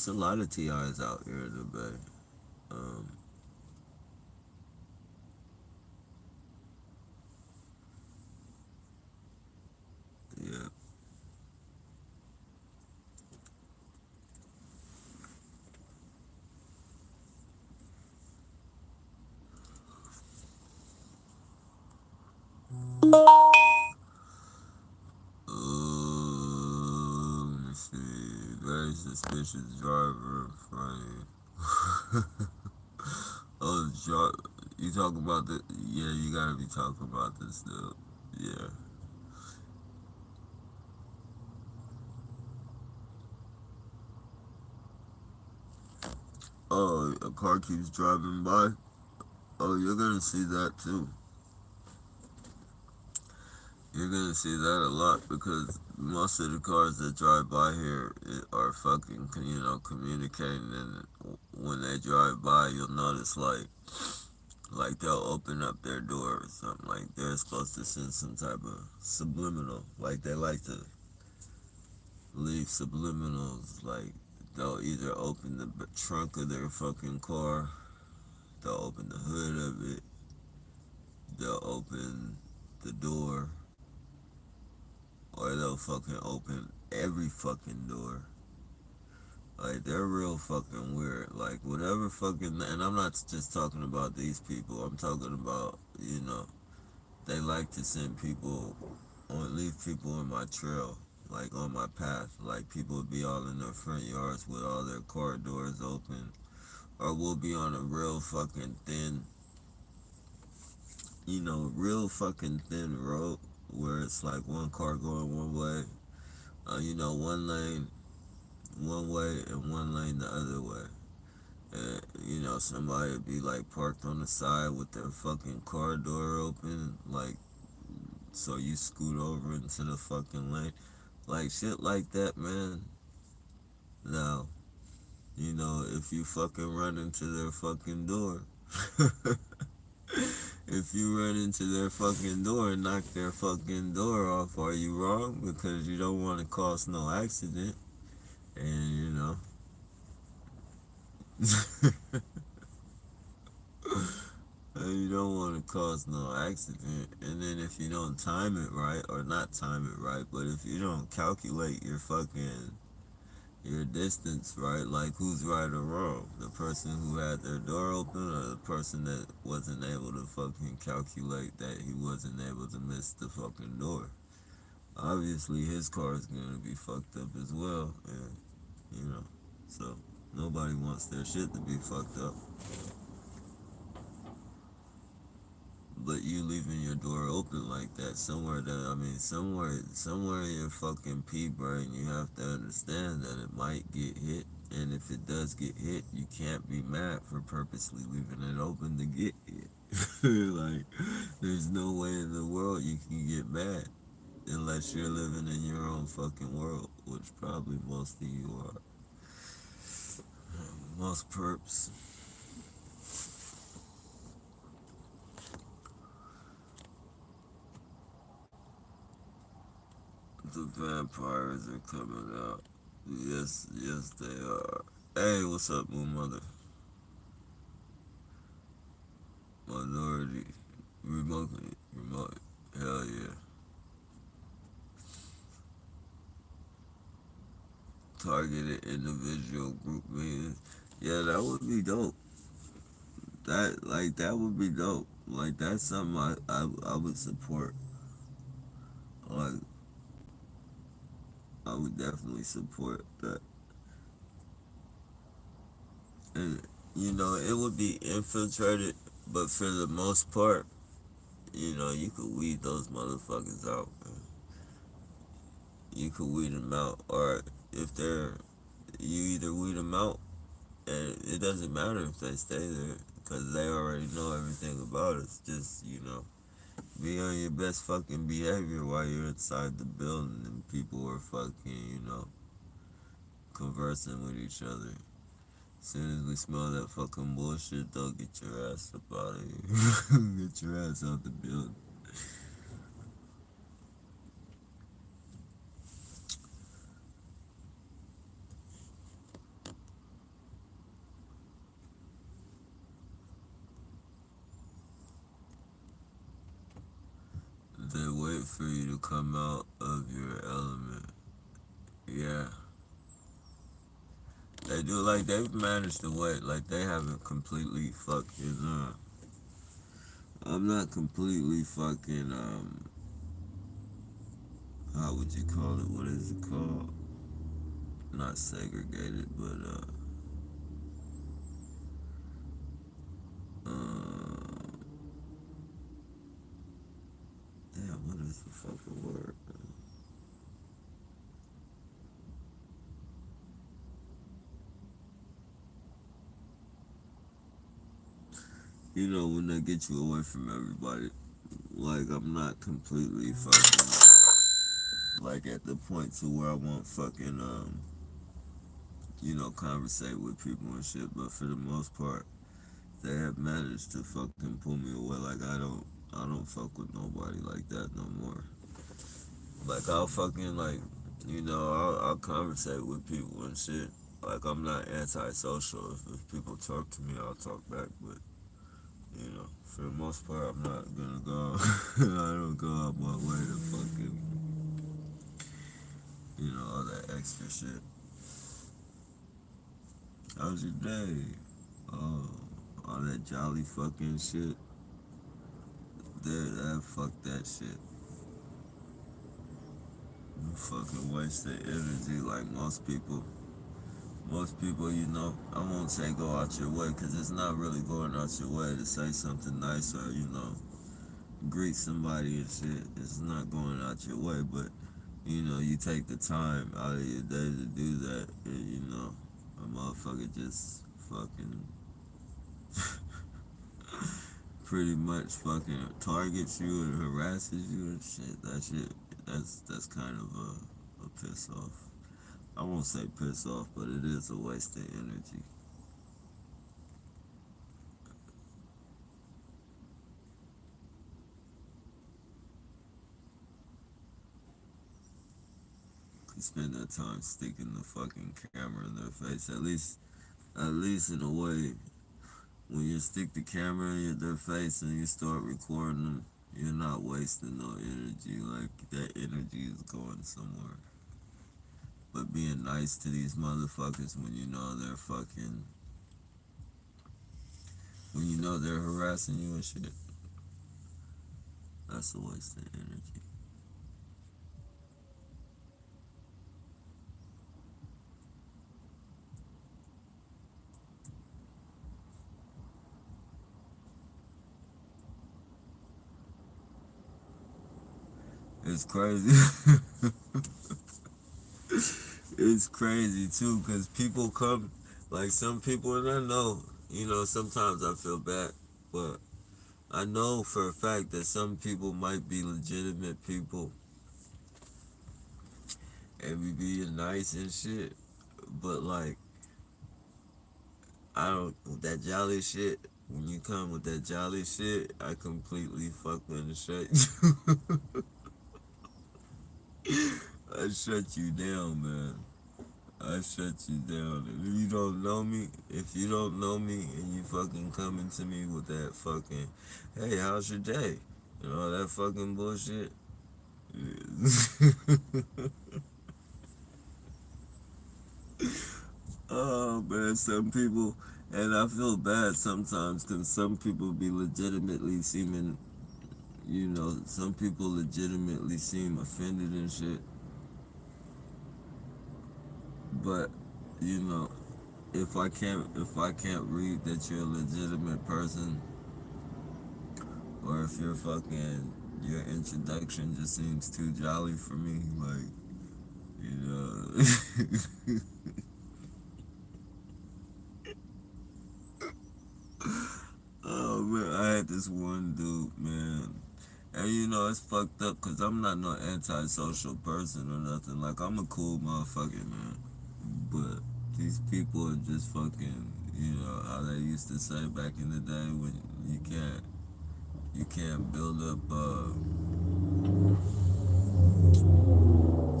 a lot of TIs out here in the Bay. Yeah. Let me see. Very suspicious driver in front of you. You talking about the? Yeah, you gotta be talking about this still. Yeah. Oh, a car keeps driving by. Oh, you're gonna see that too. You're gonna see that a lot because most of the cars that drive by here are fucking, communicating, and when they drive by, you'll notice like they'll open up their door or something. Like they're supposed to send some type of subliminal. Like they like to leave subliminals. Like they'll either open the trunk of their fucking car, they'll open the hood of it, they'll open the door, or they'll fucking open every fucking door. Like, they're real fucking weird. Like, whatever fucking... And I'm not just talking about these people. I'm talking about, they like to send people... or leave people in my trail. Like, on my path. Like, people would be all in their front yards with all their car doors open. Or we'll be on a real fucking thin... real fucking thin road. Where it's like one car going one way, one lane one way and one lane the other way. You know, somebody would be like parked on the side with their fucking car door open, like, so you scoot over into the fucking lane. Like, shit like that, man. Now, you know, if you fucking run into their fucking door, if you run into their fucking door and knock their fucking door off, are you wrong? Because you don't want to cause no accident. And, you know. You don't want to cause no accident. And then if you don't time it right, or not time it right, but if you don't calculate your distance right, like who's right or wrong? The person who had their door open, or the person that wasn't able to fucking calculate that he wasn't able to miss the fucking door? Obviously his car is gonna be fucked up as well, and you know, so nobody wants their shit to be fucked up. But you leaving your door open like that, somewhere in your fucking pea brain, you have to understand that it might get hit. And if it does get hit, you can't be mad for purposely leaving it open to get hit. Like, there's no way in the world you can get mad unless you're living in your own fucking world, which probably most of you are. Most perps. The vampires are coming out. Yes, they are. Hey, what's up, moon mother? Minority. Remote. Hell yeah. Targeted individual group meetings. Yeah, that would be dope. That would be dope. Like, that's something I would support. Like, I would definitely support that. And, you know, it would be infiltrated, but for the most part, you know, you could weed those motherfuckers out, man. You could weed them out, or if you either weed them out, and it doesn't matter if they stay there, because they already know everything about us. Just, you know, be on your best fucking behavior while you're inside the building and people are fucking, you know, conversing with each other. As soon as we smell that fucking bullshit, they'll get your ass up out of here. Get your ass out the building. They wait for you to come out of your element. Yeah. They do, like, they've managed to wait, like, they haven't completely fucking, I'm not completely fucking, how would you call it? What is it called? Not segregated, but, damn, what is the fucking word? You know, when they get you away from everybody, like, I'm not completely fucking, like, at the point to where I won't fucking, you know, conversate with people and shit, but for the most part, they have managed to fucking pull me away. Like, I don't fuck with nobody like that no more. Like, I'll fucking, like, you know, I'll conversate with people and shit. Like, I'm not antisocial. If people talk to me, I'll talk back, but, you know, for the most part, I'm not gonna go, I don't go out my way to fucking, you know, all that extra shit. How's your day? Oh, all that jolly fucking shit. Fuck that shit. You fucking wasted energy like most people. Most people, you know, I won't say go out your way, because it's not really going out your way to say something nice or, you know, greet somebody and shit. It's not going out your way, but, you know, you take the time out of your day to do that, and, you know, a motherfucker just fucking pretty much fucking targets you and harasses you and shit, that's kind of a piss off. I won't say piss off, but it is a waste of energy. You spend that time sticking the fucking camera in their face. At least in a way, when you stick the camera in their face and you start recording them, you're not wasting no energy. Like, that energy is going somewhere. But being nice to these motherfuckers when you know they're fucking, when you know they're harassing you and shit, that's a waste of energy. It's crazy. It's crazy too, cause people come, like some people, and I know, sometimes I feel bad, but I know for a fact that some people might be legitimate people and be being nice and shit, but like, I don't, with that jolly shit, when you come with that jolly shit, I completely fucking shut you. I shut you down, man. I shut you down. If you don't know me and you fucking coming to me with that fucking, hey, how's your day? And all that fucking bullshit. Oh, man, some people, and I feel bad sometimes because some people be legitimately seeming, some people legitimately seem offended and shit. But, you know, if I can't read that you're a legitimate person, or if your introduction just seems too jolly for me, like, you know. Oh man, I had this one dude, man, and it's fucked up because I'm not no antisocial person or nothing. Like, I'm a cool motherfucker, man, but these people are just fucking, how they used to say back in the day when you can't build up,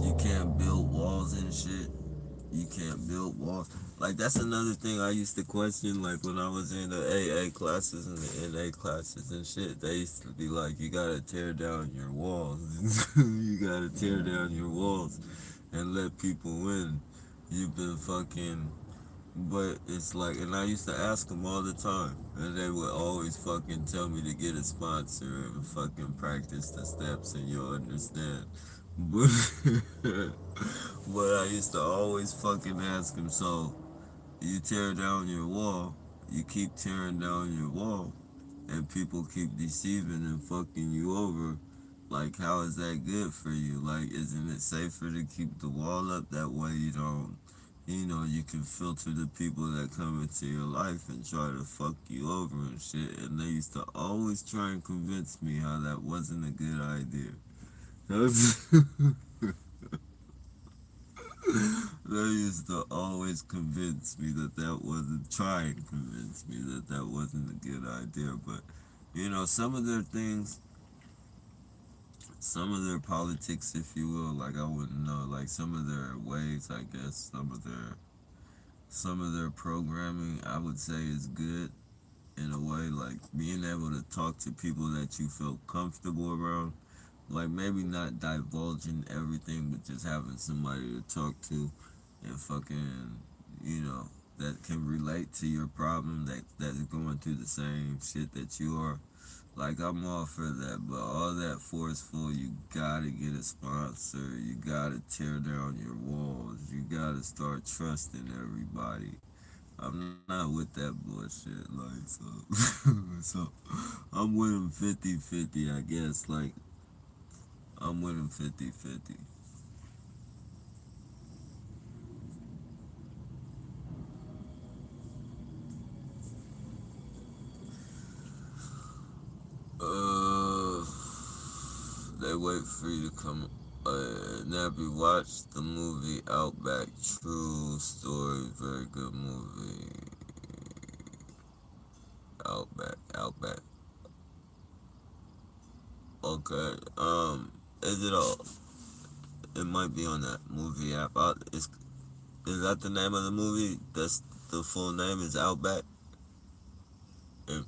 you can't build walls and shit. You can't build walls. Like, that's another thing I used to question, like, when I was in the AA classes and the NA classes and shit. They used to be like, you gotta tear down your walls. You gotta tear down your walls and let people in. You've been fucking... But it's like, and I used to ask them all the time, and they would always fucking tell me to get a sponsor and fucking practice the steps and you'll understand. But, but I used to always fucking ask them, so you tear down your wall, you keep tearing down your wall, and people keep deceiving and fucking you over. Like, how is that good for you? Like, isn't it safer to keep the wall up? That way you don't, you can filter the people that come into your life and try to fuck you over and shit. And they used to always try and convince me how that wasn't a good idea. They used to always convince me that wasn't, try and convince me that wasn't a good idea. But, some of their things, some of their politics, if you will, like, I wouldn't know, like, some of their ways, I guess, some of their programming, I would say, is good in a way, like being able to talk to people that you feel comfortable around, like maybe not divulging everything, but just having somebody to talk to and fucking, that can relate to your problem, that's going through the same shit that you are. Like, I'm all for that, but all that forceful, you gotta get a sponsor, you gotta tear down your walls, you gotta start trusting everybody. I'm not with that bullshit, like, so, so, I'm with him 50-50, I guess, like, I'm with him 50-50. wait for you to come. Nappy, watch the movie Outback. True story, very good movie. Outback. Okay. Is it all? It might be on that movie app. Is that the name of the movie? That's the full name is Outback. And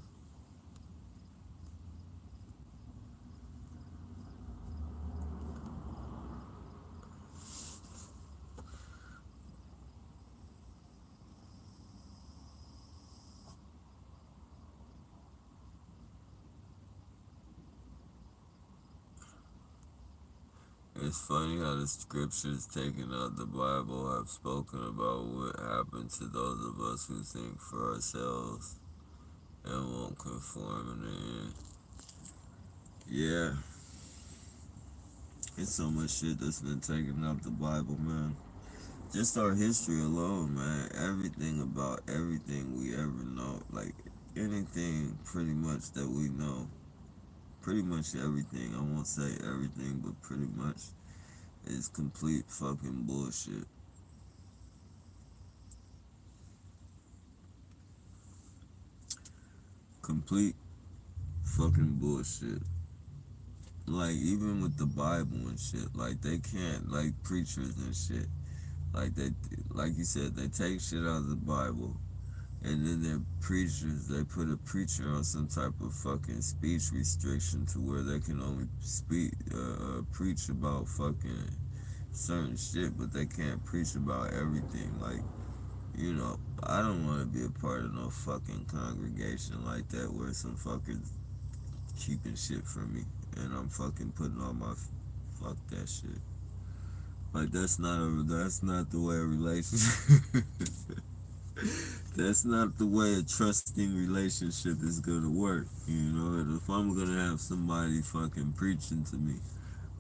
it's funny how the scriptures taken out the Bible have spoken about what happened to those of us who think for ourselves and won't conform in the end. Yeah, it's so much shit that's been taken out the Bible, man. Just our history alone, man. Everything about everything we ever know, like anything pretty much that we know, pretty much everything. I won't say everything, but pretty much is complete fucking bullshit. Complete fucking bullshit. Like even with the Bible and shit, like they can't, like preachers and shit, like you said, they take shit out of the Bible, and then their preachers, they put a preacher on some type of fucking speech restriction to where they can only preach about fucking certain shit, but they can't preach about everything. Like, you know, I don't want to be a part of no fucking congregation like that where some fuckers keeping shit from me and I'm fucking putting all my fuck that shit. Like that's not the way a relationship. That's not the way a trusting relationship is gonna work. You know, and if I'm gonna have somebody fucking preaching to me,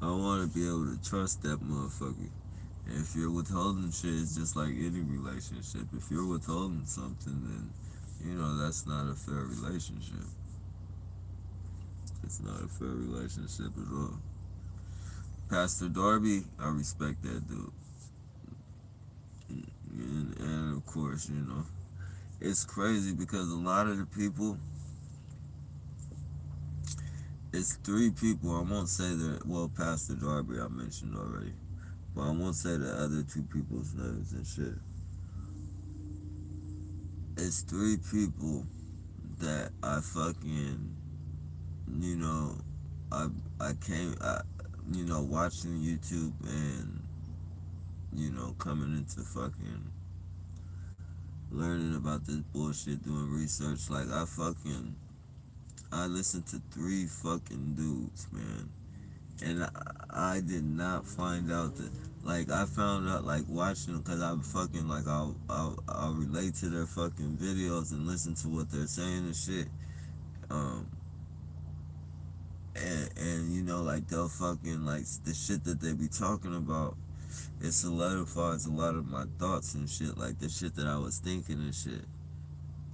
I want to be able to trust that motherfucker. And if you're withholding shit, it's just like any relationship. If you're withholding something, then you know that's not a fair relationship. It's not a fair relationship at all. Pastor Darby, I respect that dude. And of course, you know, it's crazy because a lot of the people, it's three people. I won't say that, well, Pastor Darby I mentioned already, but I won't say the other two people's names and shit. It's three people that I fucking, you know, you know, watching YouTube and, you know, coming into fucking learning about this bullshit, doing research. Like, I listened to three fucking dudes, man. And I did not find out that, like, I found out, like, watching, because I'm fucking, like, I'll relate to their fucking videos and listen to what they're saying and shit. Um, and you know, like, they'll fucking, like, the shit that they be talking about, it solidifies a lot of my thoughts and shit, like, the shit that I was thinking and shit.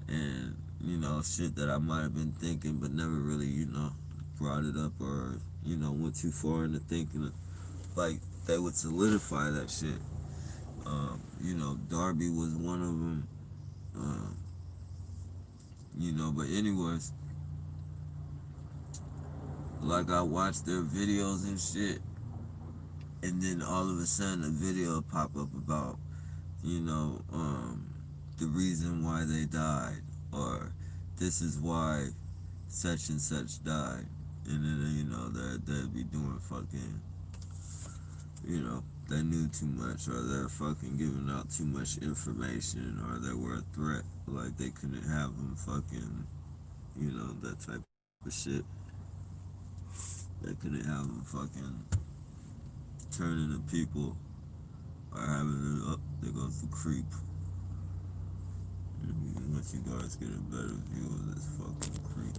And, you know, shit that I might have been thinking but never really, you know, brought it up or, you know, went too far into thinking. Like, they would solidify that shit. You know, Darby was one of them. You know, but anyways, like, I watched their videos and shit, and then all of a sudden a video pop up about, you know, the reason why they died, or this is why such and such died. And then, you know, they'd be doing fucking, you know, they knew too much, or they're fucking giving out too much information, or they were a threat, like they couldn't have them fucking, you know, that type of shit. They couldn't have them fucking turning to people, or having it up, there goes the creep. Let you guys get a better view of this fucking creep.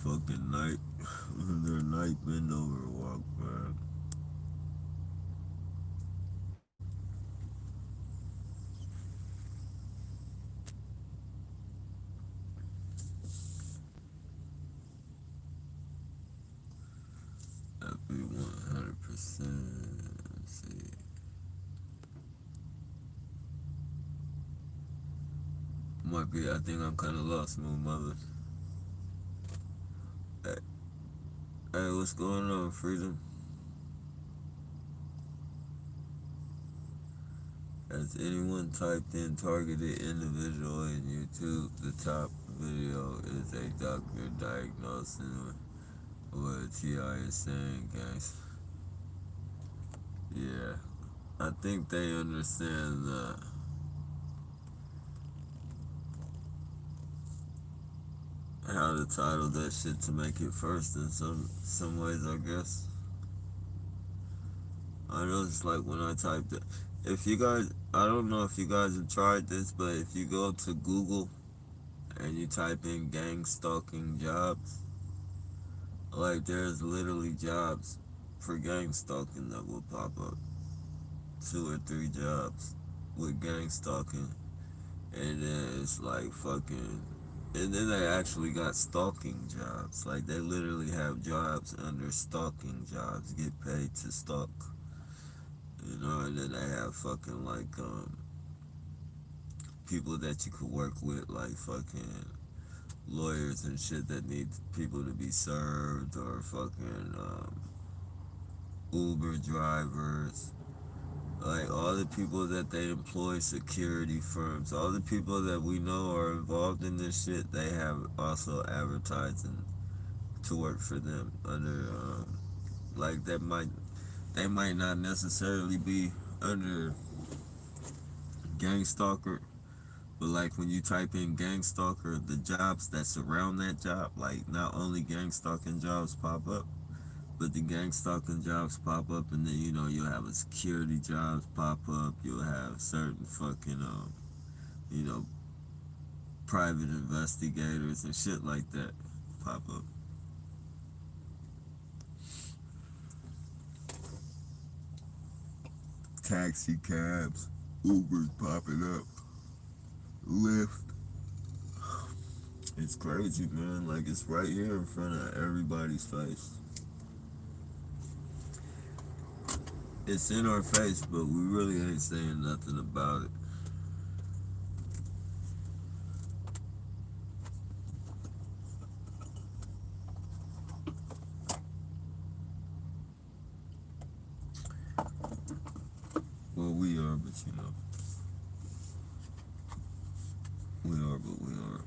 fucking night, their night bend over walk, man. Happy 100%. See. Might be, I think I'm kind of lost, Smooth Mother. Hey, hey, what's going on, Freedom? Has anyone typed in targeted individual in YouTube? The top video is a doctor diagnosing what T.I. is saying, guys. Yeah, I think they understand how to title that shit to make it first in some ways, I guess. I know it's like when I typed it. If you guys, I don't know if you guys have tried this, but if you go to Google and you type in gang stalking jobs, like there's literally jobs for gang stalking that will pop up. 2 or 3 jobs with gang stalking, and then it's like fucking, and then they actually got stalking jobs. Like they literally have jobs under stalking jobs, get paid to stalk. You know, and then they have fucking like people that you could work with, like fucking lawyers and shit that need people to be served, or fucking Uber drivers, like all the people that they employ, security firms, all the people that we know are involved in this shit, they have also advertising to work for them under like they might not necessarily be under gang stalker, but like when you type in gang stalker, the jobs that surround that job, like not only gang stalking jobs pop up, but the gang stalking jobs pop up, and then you know you'll have a security jobs pop up, you'll have certain fucking you know, private investigators and shit like that pop up. Taxi cabs, Uber's popping up, Lyft. It's crazy, man. Like it's right here in front of everybody's face. It's in our face, but we really ain't saying nothing about it. Well, we are, but you know. We are, but we are.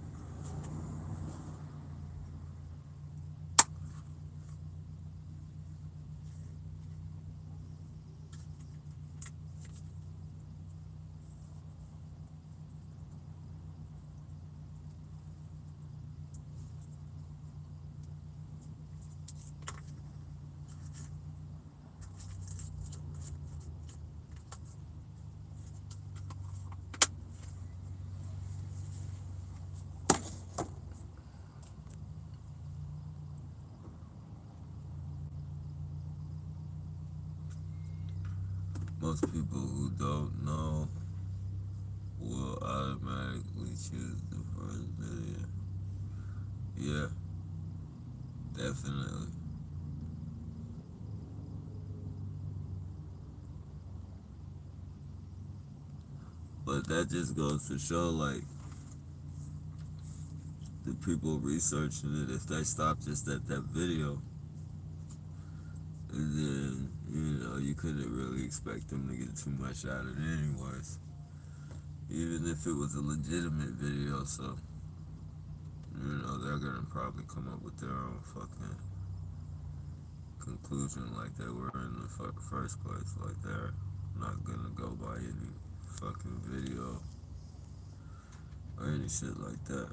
Most people who don't know will automatically choose the first video. Yeah, definitely. But that just goes to show, like, the people researching it, if they stop just at that video, then, you know, you couldn't really expect them to get too much out of it anyways. Even if it was a legitimate video, so, you know, they're gonna probably come up with their own fucking conclusion like they were in the first place. Like, they're not gonna go by any fucking video or any shit like that.